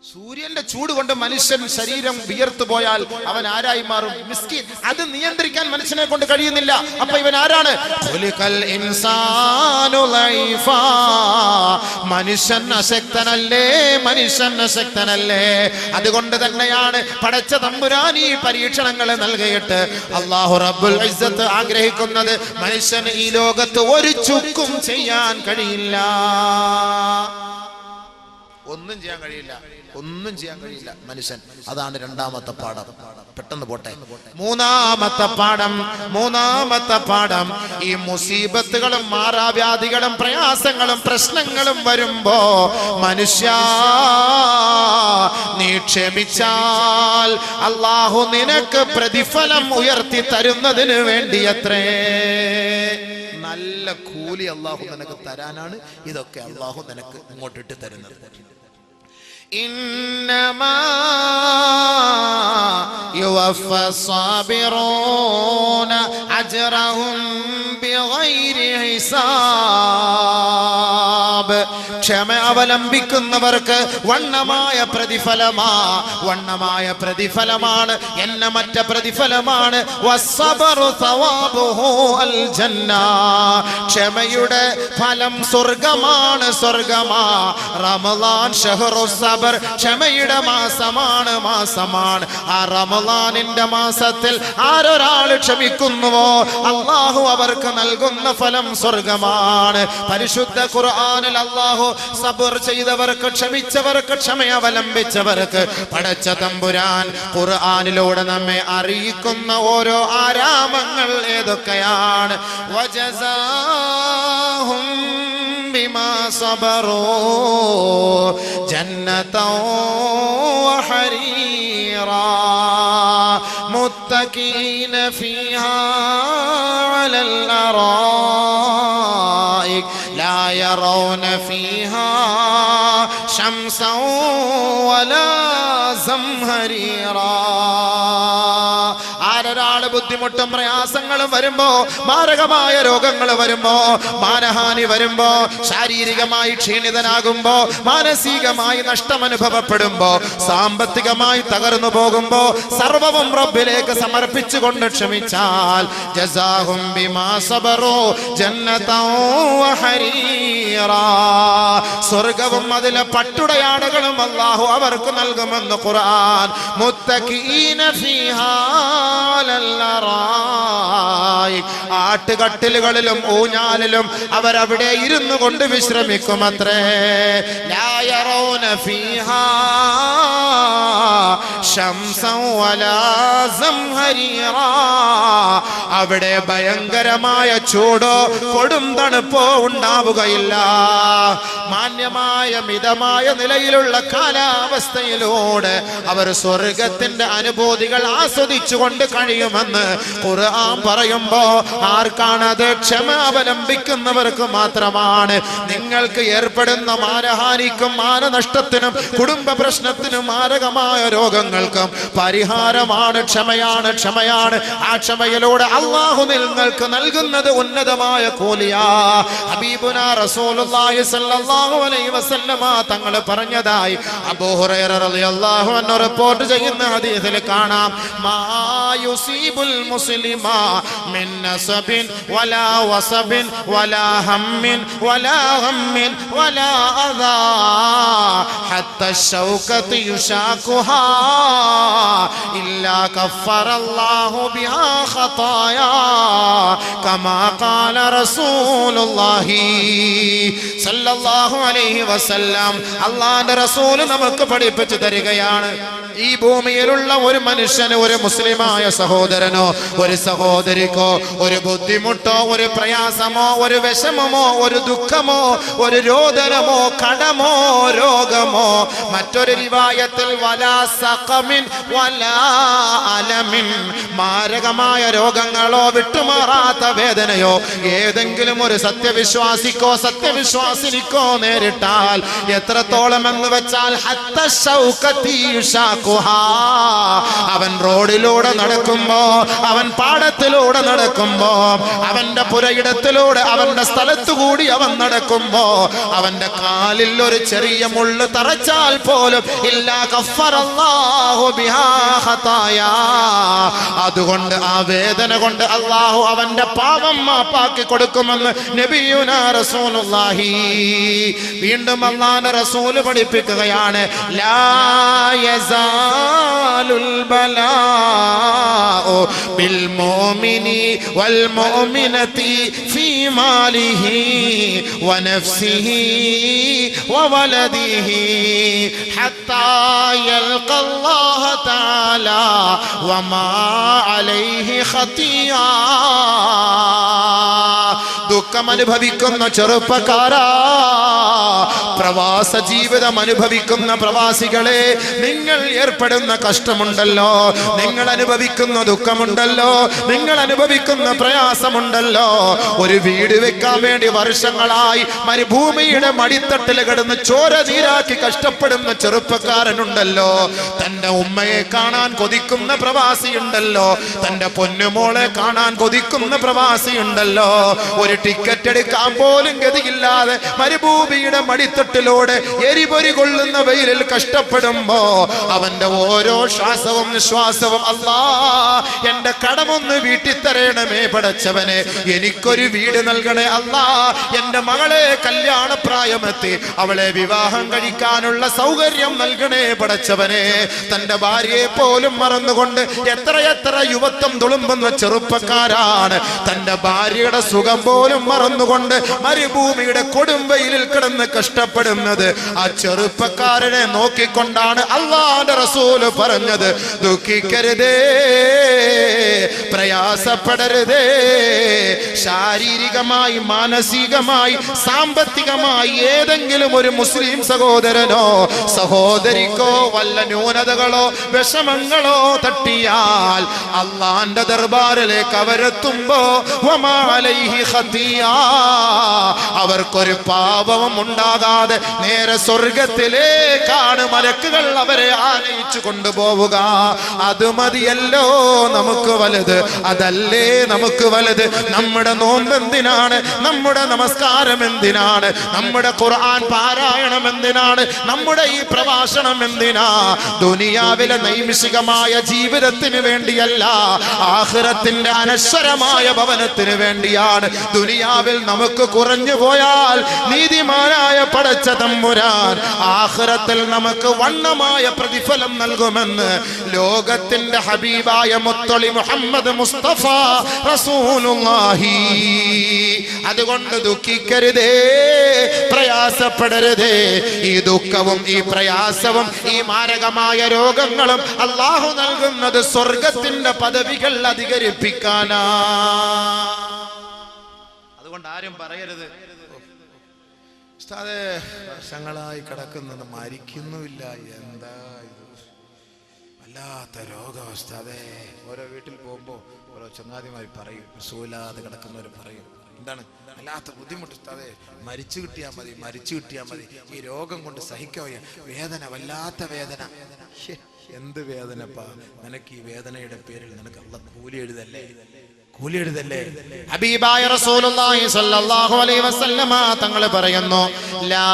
സൂര്യന്റെ ചൂട് കൊണ്ട് മനുഷ്യൻ ശരീരം വിയർത്തു പോയാൽ അവൻ ആരായി മാറും? മിസ്കീൻ. അത് നിയന്ത്രിക്കാൻ മനുഷ്യനെ കൊണ്ട് കഴിയുന്നില്ല. അപ്പൊ ഇവൻ ആരാണ്? മനുഷ്യൻ അശക്തനല്ലേ. അതുകൊണ്ട് തന്നെയാണ് പടച്ച തമ്പുരാൻ ഈ പരീക്ഷണങ്ങളെ നൽകിയിട്ട് അല്ലാഹു റബ്ബുൽ ഇസ്സത്ത് ആഗ്രഹിക്കുന്നത് മനുഷ്യന് ഈ ലോകത്ത് ഒരു ചുക്കും ചെയ്യാൻ കഴിയില്ല. ഒന്നും ചെയ്യാൻ കഴിയില്ല മനുഷ്യൻ. അതാണ് 2ാമത്തെ പാഠം. പെട്ടെന്ന് പോട്ടെ. മൂന്നാമത്തെ പാഠം ഈ മുസീബത്തുകളും മാറാവ്യാധികളും പ്രയാസങ്ങളും പ്രശ്നങ്ങളും വരുമ്പോ മനുഷ്യ നീ ക്ഷമിച്ചാൽ അല്ലാഹു നിനക്ക് പ്രതിഫലം ഉയർത്തി തരുന്നതിന് വേണ്ടിയത്രേ. നല്ല കൂലി അല്ലാഹു നിനക്ക് തരാനാണ് ഇതൊക്കെ അല്ലാഹു നിനക്ക് ഇങ്ങോട്ടിട്ട് തരുന്നത്. إنما يوفى الصابرون أجرهم بغير حساب. ക്ഷമ അവലംബിക്കുന്നവർക്ക് വണ്ണമായ പ്രതിഫലമാണ്, എണ്ണമറ്റ പ്രതിഫലമാണ്. വസ്സബറു സവാബുഹു അൽ ജന്ന. ക്ഷമയുടെ ഫലം സ്വർഗമാണ്. റമളാൻ ഷഹ്റു സബർ, ക്ഷമയുടെ മാസമാണ്. ആ റമളാനിന്റെ മാസത്തിൽ ആരൊരാൾ ക്ഷമിക്കുന്നുവോ അല്ലാഹു അവർക്ക് നൽകുന്ന ഫലം സ്വർഗമാണ്. പരിശുദ്ധ ഖുർആനിൽ അല്ലാഹു സബർ ചെയ്തവർക്ക്, ക്ഷമിച്ചവർക്ക്, ക്ഷമ അവലംബിച്ചവർക്ക് പടച്ച തമ്പുരാൻ ഖുർആനിലൂടെ നമ്മെ അറിയിക്കുന്ന ഓരോ ആരാമങ്ങൾ ഏതൊക്കെയാണ്? വജസാഹും ബിമാ സബറൂ ജന്നതൻ വഹരീറാ. മുത്തഖീന ഫീഹാ അലൽ അറായിക് ലാ യറൗന ഫീഹാ ശംസൻ വലാ സംഹരീറാ. ആരൊരാള് ബുദ്ധിമുട്ടും പ്രയാസങ്ങളും വരുമ്പോ, മാരകമായ രോഗങ്ങൾ വരുമ്പോ, മാനഹാനി വരുമ്പോ, ശാരീരികമായി ക്ഷീണിതനാകുമ്പോ, മാനസികമായി നഷ്ടമനുഭവപ്പെടുമ്പോ, സാമ്പത്തികമായി തകർന്നു പോകുമ്പോ, സർവവും റബ്ബിലേക്ക് സമർപ്പിച്ചുകൊണ്ട് ക്ഷമിച്ചാൽ ജസാഹും ബിമാ സബറു ജന്നതൻ വഹരീറാ, സ്വർഗവും അതിലെ പട്ടുടയാടകളും അല്ലാഹു അവർക്ക് നൽകുമെന്ന് ഖുർആൻ. മുത്തഖീന ഫീഹാ ആട്ടുകട്ടിലുകളിലും ഊഞ്ഞാലിലും അവരവിടെ ഇരുന്നു കൊണ്ട് വിശ്രമിക്കുമത്രേ. ലാ യറൗന ഫീഹാ ശംസൻ വലാ സംഹരീറാ, അവിടെ ഭയങ്കരമായ ചൂടോ കൊടും തണുപ്പോ ഉണ്ടാവുകയില്ല. മാന്യമായ മിതമായ നിലയിലുള്ള കാലാവസ്ഥയിലൂടെ അവർ സ്വർഗത്തിന്റെ അനുഭൂതികൾ ആസ്വദിച്ചുകൊണ്ട് കഴിയുമെന്ന് ഖുർആൻ പറയുമ്പോ ആർക്കാണത്? ക്ഷമ അവലംബിക്കുന്നവർക്ക് മാത്രമാണ്. നിങ്ങൾക്ക് ഏർപ്പെടുന്ന മാനഹാനിക്കും മാനനഷ്ടത്തിനും കുടുംബ പ്രശ്നത്തിനും മാരകമായ രോഗങ്ങൾക്കും പരിഹാരമാണ് ക്ഷമയാണ്. ക്ഷമയാണ്. ആ ക്ഷമയിലൂടെ അല്ലാഹു നിങ്ങൾക്ക് നൽകുന്നത് ഉന്നതമായ കൂലിയാ. ഹബീബുനാ റസൂലുള്ളാഹി സ്വല്ലല്ലാഹു അലൈഹി വസല്ലമ തങ്ങൾ പറഞ്ഞതായി അബൂ ഹുറൈറ റളിയല്ലാഹു അൻഹു റിപ്പോർട്ട് ചെയ്യുന്ന ഹദീസിൽ കാണാം, മാ യുസീബുൽ മുസ്ലിമ മിൻ നസബിൻ വലാ വസബിൻ വലാ ഹമ്മിൻ വലാ ഗമ്മിൻ വലാ അദാ ഹത്താ ശൗകതി യുശാഖുഹാ ഇല്ലാ കഫറല്ലാഹു ബിഹാ ഖതായാ കമാ ഖാല റസൂലുള്ളാഹി സല്ലല്ലാഹു അലൈഹി വസല്ലം. അല്ലാഹുവിന്റെ റസൂൽ നമുക്ക് പഠിപ്പിച്ചു തരികയാണ്, ഈ ഭൂമിയിലുള്ള ഒരു മനുഷ്യന്, ഒരു മുസ്ലിമായ സഹോദരനോ ഒരു സഹോദരിക്കോ ഒരു ബുദ്ധിമുട്ടോ ഒരു പ്രയാസമോ ഒരു വിഷമമോ ഒരു ദുഃഖമോ ഒരു രോദനമോ കടമോ രോഗമോ, മറ്റൊരു റിവായത്തിൽ വലാ സഖമിൻ വലാ അലമിൻ, മാരകമായ രോഗങ്ങളോ വിട്ടുമാറാത്ത വേദനയോ ഏതെങ്കിലും ഒരു സത്യവിശ്വാസിക്കോ സത്യവിശ്വാസിനിക്കോ നേരിട്ടാൽ എത്രത്തോളം എന്ന് വെച്ചാൽ ഹത്താ ശൗകതി യുശാഖുഹാ, അവൻ റോഡിലൂടെ നടക്കുമ്പോ, അവൻ പാടത്തിലൂടെ നടക്കുമ്പോ, അവന്റെ പുരയിടത്തിലൂടെ അവന്റെ സ്ഥലത്തുകൂടി അവൻ നടക്കുമ്പോ അവന്റെ കാലിൽ ഒരു ചെറിയ മുള്ള് തറച്ചാൽ പോലും ഇല്ലാ ഗഫറല്ലാഹു ബിഹാ ഖതായാ, അതുകൊണ്ട് ആ വേദന കൊണ്ട് അല്ലാഹു അവന്റെ പാപം മാപ്പാക്കി കൊടുക്കുമെന്ന് നബിയുനാ റസൂലുള്ളാഹി. വീണ്ടും അല്ലാഹുവിന്റെ റസൂൽ പഠിപ്പിക്കുകയാണ്, ലാ യസാലുൽ ബലാഉ ബിൽ മുഅ്മിനി വൽ മുഅ്മിനതി ഫീ മാലിഹി വനഫ്സിഹി വവലദിഹി ഹത്താ യൽഖല്ലാഹ തആല വമാ അലൈഹി ഖതിയാ. ദുഃഖം അനുഭവിക്കുന്ന ചെറുപ്പക്കാരാ, പ്രവാസ ജീവിതം അനുഭവിക്കുന്ന പ്രവാസികളെ, നിങ്ങൾ ഏർപ്പെടുന്ന കഷ്ടമുണ്ടല്ലോ, നിങ്ങൾ അനുഭവിക്കുന്ന ദുഃഖമുണ്ടല്ലോ, നിങ്ങൾ അനുഭവിക്കുന്ന പ്രയാസമുണ്ടല്ലോ, ഒരു വീട് വെക്കാൻ വേണ്ടി വർഷങ്ങളായി മരുഭൂമിയുടെ മടിത്തട്ടിൽ കിടന്ന് ചോര നീരാക്കി കഷ്ടപ്പെടുന്ന ചെറുപ്പക്കാരനുണ്ടല്ലോ, തന്റെ ഉമ്മയെ കാണാൻ കൊതിക്കുന്ന പ്രവാസിയുണ്ടല്ലോ, തന്റെ പൊന്നുമോളെ കാണാൻ കൊതിക്കുന്ന പ്രവാസിയുണ്ടല്ലോ, ഒരു ടിക്കറ്റ് എടുക്കാൻ പോലും ഗതിയില്ലാതെ മരുഭൂമിയുടെ മടിത്തട്ടിലൂടെ എരിപൊരി കൊള്ളുന്ന വെയിലിൽ കഷ്ടപ്പെടുമ്പോ അവന്റെ ഓരോ ശ്വാസവും നിശ്വാസവും അല്ലാ എന്റെ കടമൊന്ന് വീട്ടിത്തരേണമേ പടച്ചവനെ, എനിക്കൊരു വീട് നൽകണേ അല്ലാ, എന്റെ മകളെ കല്യാണപ്രായമെത്തി അവളെ വിവാഹം കഴിക്കാനുള്ള സൗകര്യം നൽകണേ പടച്ചവനെ. തന്റെ ഭാര്യയെ പോലും മറന്നുകൊണ്ട് എത്രയെത്ര യുവത്വം തുളുമ്പുന്ന ചെറുപ്പക്കാരാണ് തന്റെ ഭാര്യയുടെ സുഖം പോലും പോലും മറന്നുകൊണ്ട് മരുഭൂമിയുടെ കൊടുംവെയിലിൽ കിടന്ന് കഷ്ടപ്പെടുന്നത് ആ ചെറുപ്പക്കാരനെ നോക്കിക്കൊണ്ടാണ് അല്ലാഹുവിന്റെ റസൂല് പറഞ്ഞത്, ദുഃഖിക്കരുതേ, പ്രയാസപ്പെടരുതേ. ശാരീരികമായി, മാനസികമായി, സാമ്പത്തികമായി ഏതെങ്കിലും ഒരു മുസ്ലിം സഹോദരനോ സഹോദരിക്കോ വല്ല ന്യൂനതകളോ വിഷമങ്ങളോ തട്ടിയാൽ അള്ളാന്റെ ദർബാറിലേക്ക് അവരെത്തുമ്പോ വമാ അലൈഹി ഖതിയ, അവർക്കൊരു പാപവും ഉണ്ടാകാതെ നേരെ സ്വർഗത്തിലേക്കാണ് മലക്കുകൾ അവരെ ആനയിച്ചു കൊണ്ടുപോവുക. അത് മതിയല്ലോ നമുക്ക് വലുത്, അതല്ലേ നമുക്ക് വലുത്. നമ്മുടെ നോമ്പ് എന്തിനാണ്? നമ്മുടെ നമസ്കാരം എന്തിനാണ്? നമ്മുടെ ഖുർആൻ പാരായണം എന്തിനാണ്? നമ്മുടെ ഈ പ്രഭാഷണം എന്തിനാ? ദുനിയാവിലെ നൈമിഷികമായ ജീവിതത്തിന് വേണ്ടിയല്ല, ആഖിറത്തിന്റെ അനശ്വരമായ ഭവനത്തിന് വേണ്ടിയാണ്. ദുനിയാവിൽ നമുക്ക് കുറഞ്ഞു പോയാൽ നീതിമാനായ പടച്ച തമ്പുരാൻ ആഖിറത്തിൽ നമുക്ക് വണ്ണമായ പ്രതിഫലം നൽകുമെന്ന് ലോകത്തിന്റെ ഹബീബായ മുത്തളി മുഹമ്മദ് മുസ്തഫ റസൂലുള്ളാഹി. അതുകൊണ്ട് ദുഃഖിക്കരുതേ, പ്രയാസപ്പെടരുതേ. ഈ ദുഃഖവും ഈ പ്രയാസവും ഈ മാരകമായ രോഗങ്ങളും അല്ലാഹു നൽകുന്നത് സ്വർഗത്തിന്റെ പദവികൾ അധികരിപ്പിക്കാനാ. അതുകൊണ്ട് ആരും പറയരുത്, ഉസ്താദേ വർഷങ്ങളായി കിടക്കുന്നത് മരിക്കുന്നുമില്ല, എന്താ ഇത് വല്ലാത്ത രോഗം ഉസ്താദേ. ഓരോ വീട്ടിൽ പോകുമ്പോ ഓരോ ചങ്ങാതിമാർ പറയും, സൂലാതെ കിടക്കുന്നവർ പറയും, എന്താണ് വല്ലാത്ത ബുദ്ധിമുട്ട് ഉസ്താദേ, മരിച്ചു കിട്ടിയാൽ മതി, മരിച്ചു കിട്ടിയാൽ മതി, ഈ രോഗം കൊണ്ട് സഹിക്കോ, വേദന, വല്ലാത്ത വേദന. എന്ത് വേദനപ്പാ നിനക്ക്? ഈ വേദനയുടെ പേരിൽ നിനക്ക് അല്ലാഹ് കൂലി എഴുതല്ലേ, കൂലി എഴുതല്ലേ? ഹബീബായ റസൂലുള്ളാഹി സ്വല്ലല്ലാഹു അലൈഹി വസല്ലമ തങ്ങൾ പറയുന്നു, ലാ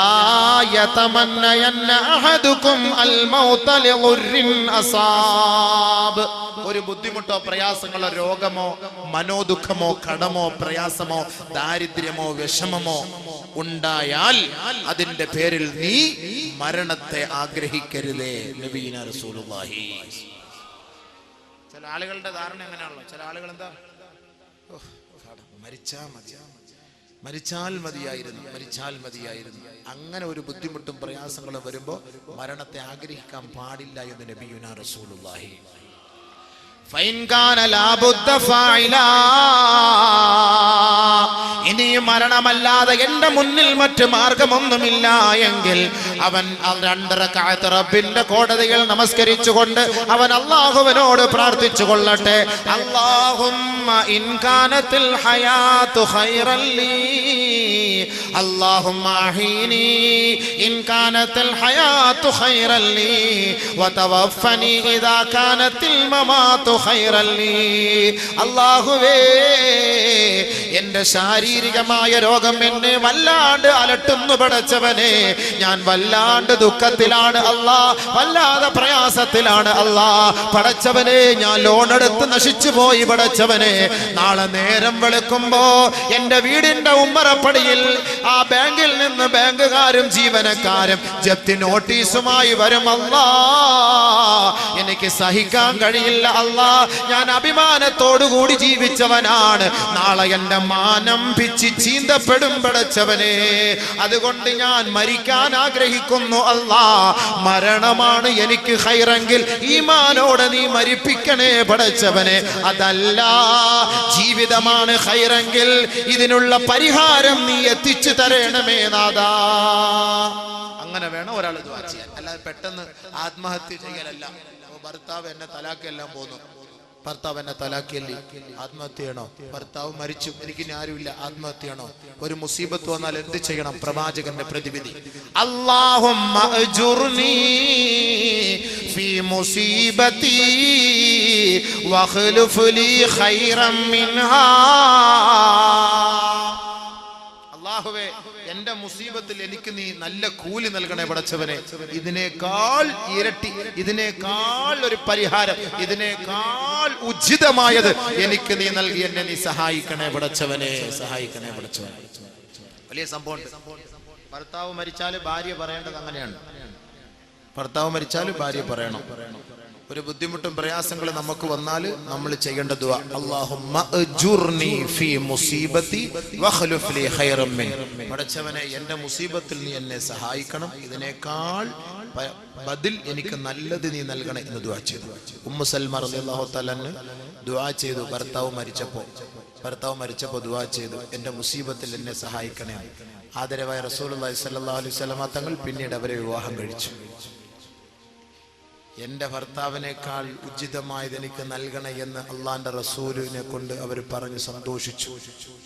യതമന്നയന്ന അഹദുകും അൽ മൗത ലിഗുർരിൻ അസാബ്. ഒരു ബുദ്ധിമുട്ടോ പ്രയാസങ്ങളോ രോഗമോ മനോദുഃഖമോ കടമോ പ്രയാസമോ ദാരിദ്ര്യമോ വിഷമമോ ഉണ്ടായാൽ അതിന്റെ പേരിൽ നീ മരണത്തെ ആഗ്രഹിക്കരുതേ. നബിയിന റസൂലുള്ളാഹി. ചില ആളുകളുടെ ധാരണ എങ്ങനെയാണല്ലോ, ചില ആളുകൾ എന്താ, മരിച്ചാൽ മതി, മരിച്ചാൽ മതിയായിരുന്നു, മരിച്ചാൽ മതിയായിരുന്നു. അങ്ങനെ ഒരു ബുദ്ധിമുട്ടും പ്രയാസങ്ങളും വരുമ്പോ മരണത്തെ ആഗ്രഹിക്കാൻ പാടില്ല എന്ന് നബിയുന റസൂലുള്ളാഹി. ഇനിയും മരണമല്ലാതെ എന്റെ മുന്നിൽ മറ്റു മാർഗമൊന്നുമില്ല എങ്കിൽ അവൻ 2 റക്അത്ത് റബ്ബിന്റെ കോടതികൾ നമസ്കരിച്ചുകൊണ്ട് അവൻ അല്ലാഹുവിനോട് പ്രാർത്ഥിച്ചു കൊള്ളട്ടെ, അല്ലാഹുമ്മ ഇൻ കാനത്തിൽ ഹയാതു ഖൈറൻ ലീ, അല്ലാഹുമ്മ അഹീനി ഇൻ കാനത്തിൽ ഹയാതു ഖൈറൻ ലീ വതവഫനി ഇദാ കാനത്തിൽ മമാതു ഖൈറൻ ലീ. അല്ലാഹുവേ, എന്റെ ശാരീരികമായ രോഗം എന്നെ വല്ലാണ്ട് അലട്ടുന്നു പടച്ചവനെ, ഞാൻ വല്ലാണ്ട് ദുഃഖത്തിലാണ് അല്ലാ, വല്ലാതെ പ്രയാസത്തിലാണ് അല്ലാ. പടച്ചവനെ, ഞാൻ ലോണെടുത്ത് നശിച്ചു പോയി പടച്ചവനെ. നാളെ നേരം വെളുക്കുമ്പോ എന്റെ വീടിന്റെ ഉമ്മറപ്പടിയിൽ ആ ബാങ്കിൽ നിന്ന് ബാങ്കുകാരും ജീവനക്കാരും ജപ്തി നോട്ടീസുമായി വരും അല്ലാ. എനിക്ക് സഹിക്കാൻ കഴിയില്ല അല്ലാ. ഞാൻ അഭിമാനത്തോടുകൂടി ജീവിച്ചവനാണ്, നാളെ എന്റെ മാനം പിച്ചി ചീന്തപ്പെടും പടച്ചവനെ. അതുകൊണ്ട് ഞാൻ മരിക്കാൻ ആഗ്രഹിക്കുന്നു അല്ലാ. മരണമാണ് എനിക്ക് ഖൈറെങ്കിൽ ഈമാനോടെ നീ മരിപ്പിക്കണേ പടച്ചവനെ. അതല്ല ജീവിതമാണ് ഖൈറെങ്കിൽ ഇതിനുള്ള പരിഹാരം നീ എത്തിച്ചു തരണമേ നാഥാ. അങ്ങനെ വേണം ഒരാൾ ദുആ ചെയ്യാൻ, അല്ലാതെ പെട്ടെന്ന് ആത്മഹത്യ ചെയ്യലല്ല. ഭർത്താവ് എന്നെ തലാക്കെല്ലാം പോന്നു, ഭർത്താവ് എന്നെ തലാക്കിയല്ലേ, ആത്മഹത്യ ചെയ്യണോ? ഭർത്താവ് മരിച്ചു, എനിക്ക് ഇനി ആരുമില്ല, ആത്മഹത്യ ചെയ്യണോ? ഒരു മുസീബത്ത് വന്നാൽ എന്ത് ചെയ്യണം? പ്രവാചകന്റെ പ്രതിവിധി, അല്ലാഹുമ്മ അജ്റുനി ഫീ മുസീബതി വഖ്ലുഫ് ലീ ഖൈറൻ മിൻഹാ. അല്ലാഹുവേ, എന്റെ മുസീബത്തിൽ എനിക്ക് നീ നല്ല കൂലി നൽകണേ പടച്ചവനെ. ഇതിനേക്കാൾ ഇരട്ടി, ഇതിനേക്കാൾ ഒരു പരിഹാരം, ഇതിനേക്കാൾ ഉചിതമായത് എനിക്ക് നീ നൽകി എന്നെ നീ സഹായിക്കണേ പടച്ചവനെ, സഹായിക്കണേ പടച്ചവനെ. വലിയ സംഭവം. ഭർത്താവ് മരിച്ചാൽ ഭാര്യ പറയേണ്ടത് അങ്ങനെയാണ്. ഭർത്താവ് മരിച്ചാൽ ഭാര്യ പറയണം, ഒരു ബുദ്ധിമുട്ടും പ്രയാസങ്ങളും നമുക്ക് വന്നാൽ നമ്മൾ ചെയ്യേണ്ട ദുആ അല്ലാഹുമ്മ അജുർനി ഫീ മുസീബതി വഖ്ലുഫ് ലി ഖൈറൻ മിൻ. പടച്ചവനെ എൻ്റെ മുസീബത്തിൽ നീ എന്നെ സഹായിക്കണം, ഇതിനേക്കാൾ ബദൽ എനിക്ക് നല്ലത് നീ നൽകണേ എന്ന് ദുആ ചെയ്തു. ഉമ്മു സൽമ റളിയല്ലാഹു തആല ദുആ ചെയ്തു. ഭർത്താവ് മരിച്ചപ്പോൾ ദുആ ചെയ്തു, എൻ്റെ മുസീബത്തിൽ എന്നെ സഹായിക്കണേ. ആദരവായ റസൂലുള്ളാഹി സ്വല്ലല്ലാഹു അലൈഹി വസല്ലമ തങ്ങൾ പിന്നീട് അവരെ വിവാഹം കഴിച്ചു. എൻ്റെ ഭർത്താവിനേക്കാൾ ഉചിതമായത് എനിക്ക് നൽകണേ എന്ന് അള്ളാന്റെ റസൂലിനെ കൊണ്ട് അവർ പറഞ്ഞ് സന്തോഷിച്ചു.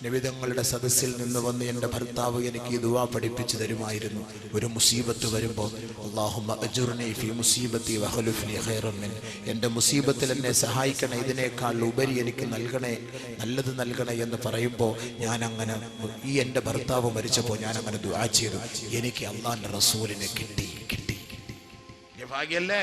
നബിതങ്ങളുടെ സദസ്സിൽ നിന്ന് വന്ന് എൻ്റെ ഭർത്താവ് എനിക്ക് ഈ ദുആ പഠിപ്പിച്ചു തരുമായിരുന്നു. ഒരു മുസീബത്ത് വരുമ്പോൾ അല്ലാഹുമ്മ അജുർനി ഫീ മുസീബതി വഖ്ലുഫ് ലി ഖൈറൻ മിൻ, എൻ്റെ മുസീബത്തിൽ എന്നെ സഹായിക്കണേ, ഇതിനേക്കാൾ ഉപരി എനിക്ക് നൽകണേ, നല്ലത് നൽകണേ എന്ന് പറയുമ്പോൾ ഞാൻ അങ്ങനെ ഈ എൻ്റെ ഭർത്താവ് മരിച്ചപ്പോൾ ഞാൻ അങ്ങനെ ദുആ ചെയ്തു. എനിക്ക് അള്ളാന്റെ റസൂലിനെ കിട്ടി. ഭാഗ്യല്ലേ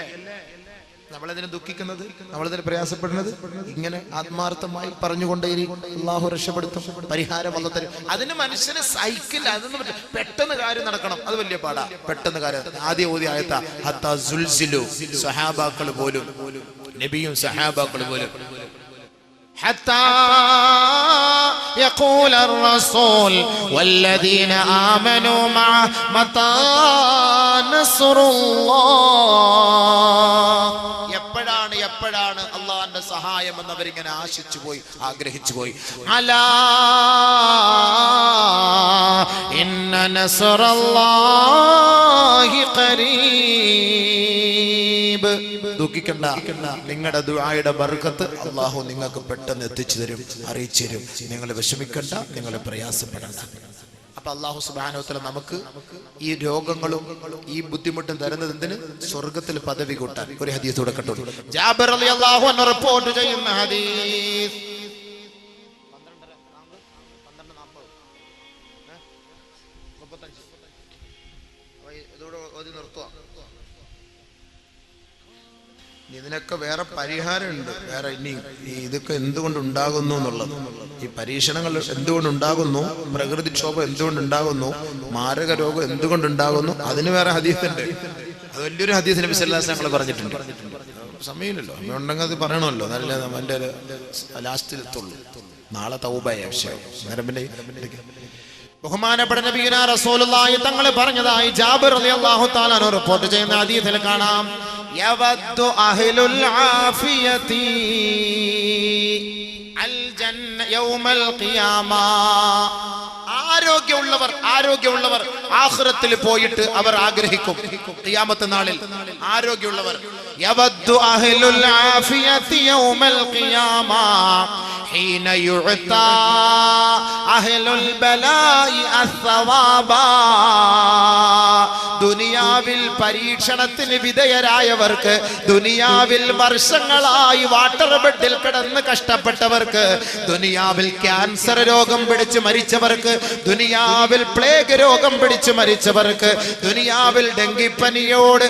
നമ്മളതിനെ ദുഃഖിക്കുന്നത്, നമ്മളതിനെ പ്രയാസപ്പെടുന്നത്? ഇങ്ങനെ ആത്മാർത്ഥമായി പറഞ്ഞുകൊണ്ടേയിരിക്കും, അല്ലാഹു രക്ഷപ്പെടുത്തും, പരിഹാരം അല്ലാഹു തരും. അതിന് മനുഷ്യന് സൈക്കിൾ, അതൊന്നും പെട്ടെന്ന് കാര്യം നടക്കണം, അത് വലിയ പാടാ. പെട്ടെന്ന് കാര്യം ആദ്യം ഓതി ആയത്താ ഹത്താ സുൽസിലു, സഹാബാക്കൾ പോലും, നബിയും സഹാബാക്കൾ പോലും حتى يقول الرسول والذين آمنوا معه متى نصر الله. എപ്പോഴാണ് അള്ളാഹുവിന്റെ സഹായം എന്ന് അവരിങ്ങനെ ആശിച്ചു പോയി, ആഗ്രഹിച്ചു പോയി. അലാ ഇന്ന നസ്റല്ലാഹി ഖരീബ്. ദുഃഖിക്കണ്ട, നിങ്ങളുടെ ദുആയുടെ ബർക്കത്ത് അള്ളാഹു നിങ്ങൾക്ക് പെട്ടെന്ന് എത്തിച്ചു തരും, അറിയിച്ചു തരും. നിങ്ങൾ വിഷമിക്കണ്ട, നിങ്ങൾ പ്രയാസപ്പെടണ്ട. അപ്പൊ അല്ലാഹു സുബ്ഹാനഹു വ തആല നമുക്ക് ഈ രോഗങ്ങളും ഈ ബുദ്ധിമുട്ടും തരുന്നത് എന്തിന്? സ്വർഗ്ഗത്തിൽ പദവി കൂട്ടാൻ. ഒരു ഹദീസ് കൊടുക്കട്ടെ. ജാബിർ റളിയല്ലാഹു അൻഹു റിപ്പോർട്ട് ചെയ്യുന്ന ഹദീസ്, ഇതിനൊക്കെ വേറെ പരിഹാരമുണ്ട്. വേറെ ഇനി ഇതൊക്കെ എന്തുകൊണ്ടുണ്ടാകുന്നു എന്നുള്ളത്, ഈ പരീക്ഷണങ്ങൾ എന്തുകൊണ്ടുണ്ടാകുന്നു, പ്രകൃതിക്ഷോഭം എന്തുകൊണ്ടുണ്ടാകുന്നു, മാരക രോഗം എന്തുകൊണ്ടുണ്ടാകുന്നു, അതിന് വേറെ ഹദീസുണ്ട്. അത് വലിയൊരു ഹദീസ് നബി സല്ലല്ലാഹു അലൈഹി വസല്ലം പറഞ്ഞിട്ടുണ്ട്. സമയമില്ലല്ലോ, ഉണ്ടെങ്കിൽ അത് പറയണമല്ലോ, നല്ല എൻ്റെ ലാസ്റ്റിലെത്തുള്ളൂ. നാളെ തൗബയ വിഷയം. നേരം പിന്നെ ബഹുമാനപ്പെട്ട നബിയുനാ റസൂലുള്ളാഹി തങ്ങൾ പറഞ്ഞതായി ജാബിർ റളിയല്ലാഹു തആല അൻഹു റിപ്പോർട്ട് ചെയ്യുന്ന ഹദീസിൽ കാണാം, യവദ്ദു അഹ്ലുൽ ആഫിയതി അൽ ജന്ന യൗമൽ ഖിയാമ. ആരോഗ്യമുള്ളവർ ആഖിറത്തിൽ പോയിട്ട് അവർ ആഗ്രഹിക്കും, ഖിയാമത്ത് നാളിൽ ആരോഗ്യമുള്ളവർ. യവദ്ദു അഹ്ലുൽ ആഫിയതി യൗമൽ ഖിയാമ ഹീന യുഅതാ അഹ്ലുൽ ബലായി അസ്സവാബാ. ദുനിയാവിൽ പരീക്ഷണത്തിന് വിധേയരായവർക്ക്, ദുനിയാവിൽ വർഷങ്ങളായി വാട്ടർ ബെഡിൽ കിടന്ന് കഷ്ടപ്പെട്ടവർക്ക്, ദുനിയാവിൽ ക്യാൻസർ രോഗം പിടിച്ച് മരിച്ചവർക്ക്, ദുനിയാവിൽ പ്ലേഗ് രോഗം പിടിച്ച് മരിച്ചവർക്ക്, ദുനിയാവിൽ ഡെങ്കിപ്പനിയോട്,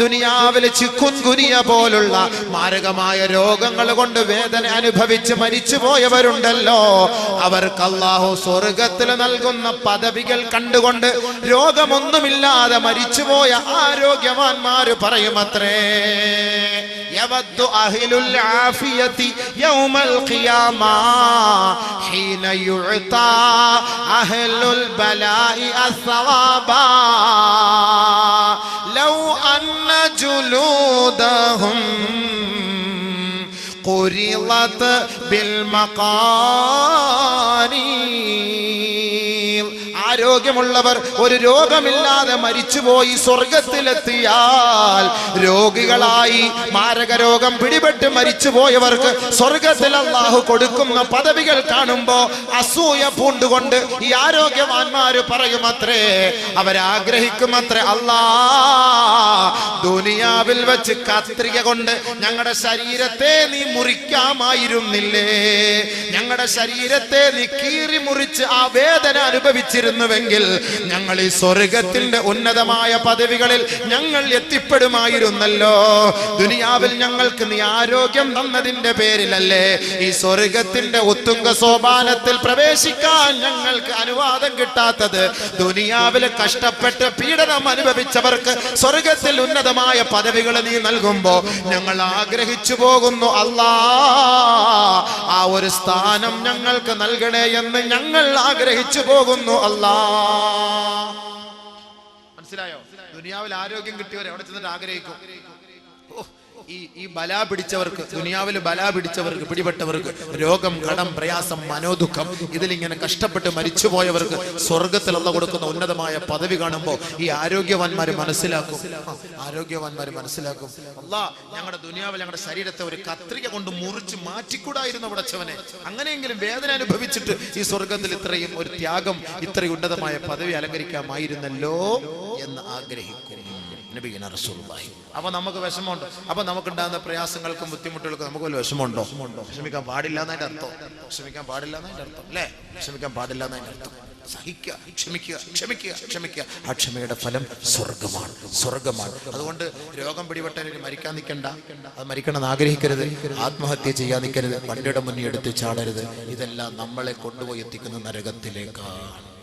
ദുനിയാവിൽ ചിക്കുൻഗുനിയ പോലുള്ള മാരകമായ രോഗങ്ങൾ കൊണ്ട് വേദന അനുഭവിച്ച് മരിച്ചു പോയവരുണ്ടല്ലോ, അവർക്ക് അല്ലാഹു സ്വർഗ്ഗത്തിൽ നൽകുന്ന പദവികൾ കണ്ടുകൊണ്ട് രോഗമൊന്നുമില്ലാതെ മരിച്ചുപോയ ആരോഗ്യവാന്മാര് പറയുമത്രേ, യവദ്ദു അഹ്ലുൽ ആഫിയതി യൗമൽ ഖിയാമ ഹീന യുഅതാ അഹ്ലുൽ ബലായി അസ്സവാബാ ലൗ അന്ന ജുലൂദഹും ഖുരിളത് ബിൽ മഖാനീർ. ആരോഗ്യമുള്ളവർ ഒരു രോഗമില്ലാതെ മരിച്ചുപോയി സ്വർഗത്തിലെത്തിയാൽ, രോഗികളായി മാരക രോഗം പിടിപെട്ട് മരിച്ചുപോയവർക്ക് സ്വർഗത്തിൽ അല്ലാഹു കൊടുക്കുന്ന പദവികൾ കാണുമ്പോ അസൂയ പൂണ്ടുകൊണ്ട് ഈ ആരോഗ്യവാന്മാര് പറയുമത്രേ, അവരാഗ്രഹിക്കുമത്രേ, അല്ലാ ദുനിയാവിൽ വെച്ച് കത്രിക കൊണ്ട് ഞങ്ങളുടെ ശരീരത്തെ നീ മുറിക്കാമായിരുന്നില്ലേ, ഞങ്ങളുടെ ശരീരത്തെ നീ കീറി മുറിച്ച് ആ വേദന അനുഭവിച്ചിരുന്നു ഉണ്ടായിരുന്നുവെങ്കിൽ ഞങ്ങൾ ഈ സ്വർഗത്തിന്റെ ഉന്നതമായ പദവികളിൽ ഞങ്ങൾ എത്തിപ്പെടുമായിരുന്നല്ലോ. ദുനിയാവിൽ ഞങ്ങൾക്ക് നീ ആരോഗ്യം തന്നതിന്റെ പേരിലല്ലേ ഈ സ്വർഗത്തിന്റെ ഉത്തുംഗ സോപാനത്തിൽ പ്രവേശിക്കാൻ ഞങ്ങൾക്ക് അനുവാദം കിട്ടാത്തത്? ദുനിയാവിൽ കഷ്ടപ്പെട്ട് പീഡനം അനുഭവിച്ചവർക്ക് സ്വർഗത്തിൽ ഉന്നതമായ പദവികൾ നീ നൽകുമ്പോ ഞങ്ങൾ ആഗ്രഹിച്ചു പോകുന്നു, അല്ലാ ആ ഒരു സ്ഥാനം ഞങ്ങൾക്ക് നൽകണേ എന്ന് ഞങ്ങൾ ആഗ്രഹിച്ചു പോകുന്നു അല്ലാ. മനസ്സിലായോ? ദുനിയാവിൽ ആരോഗ്യം കിട്ടിയവരെ അവിടെ ചെന്നിട്ട് ആഗ്രഹിക്കും. ഈ ബലാ പിടിച്ചവർക്ക്, ദുനിയാവിൽ ബലാ പിടിച്ചവർക്ക്, പിടിപെട്ടവർക്ക്, രോഗം, കടം, പ്രയാസം, മനോദുഃഖം, ഇതിലിങ്ങനെ കഷ്ടപ്പെട്ട് മരിച്ചുപോയവർക്ക് സ്വർഗത്തിൽ അല്ലാഹു കൊടുക്കുന്ന ഉന്നതമായ പദവി കാണുമ്പോൾ ഈ ആരോഗ്യവാന്മാര് മനസ്സിലാക്കും, അല്ലാഹ് ഞങ്ങളുടെ ദുനിയാവിൽ ഞങ്ങളുടെ ശരീരത്തെ ഒരു കത്രിക കൊണ്ട് മുറിച്ച് മാറ്റിക്കൂടായിരുന്നു പടച്ചവനെ, അങ്ങനെയെങ്കിലും വേദന അനുഭവിച്ചിട്ട് ഈ സ്വർഗത്തിൽ ഇത്രയും ഒരു ത്യാഗം, ഇത്രയും ഉന്നതമായ പദവി അലങ്കരിക്കാമായിരുന്നല്ലോ എന്ന് ആഗ്രഹിക്കും നബിയുനാ റസൂലുള്ളാഹി. അപ്പൊ നമുക്ക് വിഷമമുണ്ടോ? അപ്പൊ നമുക്കുണ്ടാകുന്ന പ്രയാസങ്ങൾക്കും ബുദ്ധിമുട്ടുകൾക്കും നമുക്ക് വല്ല വിഷമമുണ്ടോ? വിഷമിക്കാൻ പാടില്ല എന്നതിന്റെ അർത്ഥം, അല്ലേ? വിഷമിക്കാൻ പാടില്ല എന്നതിന്റെ അർത്ഥം സഹിക്കുക, ക്ഷമിക്കുക. ആ ക്ഷമയുടെ ഫലം സ്വർഗമാണ്. അതുകൊണ്ട് രോഗം പിടിപെട്ടതിന് മരിക്കാൻ നിൽക്കണ്ട, അത് മരിക്കണമെന്ന് ആഗ്രഹിക്കരുത്, ആത്മഹത്യ ചെയ്യാൻ നിൽക്കരുത്, വണ്ടിയുടെ മുന്നിൽ എടുത്ത് ചാടരുത്. ഇതെല്ലാം നമ്മളെ കൊണ്ടുപോയി എത്തിക്കുന്ന നരകത്തിലേക്കാണ്.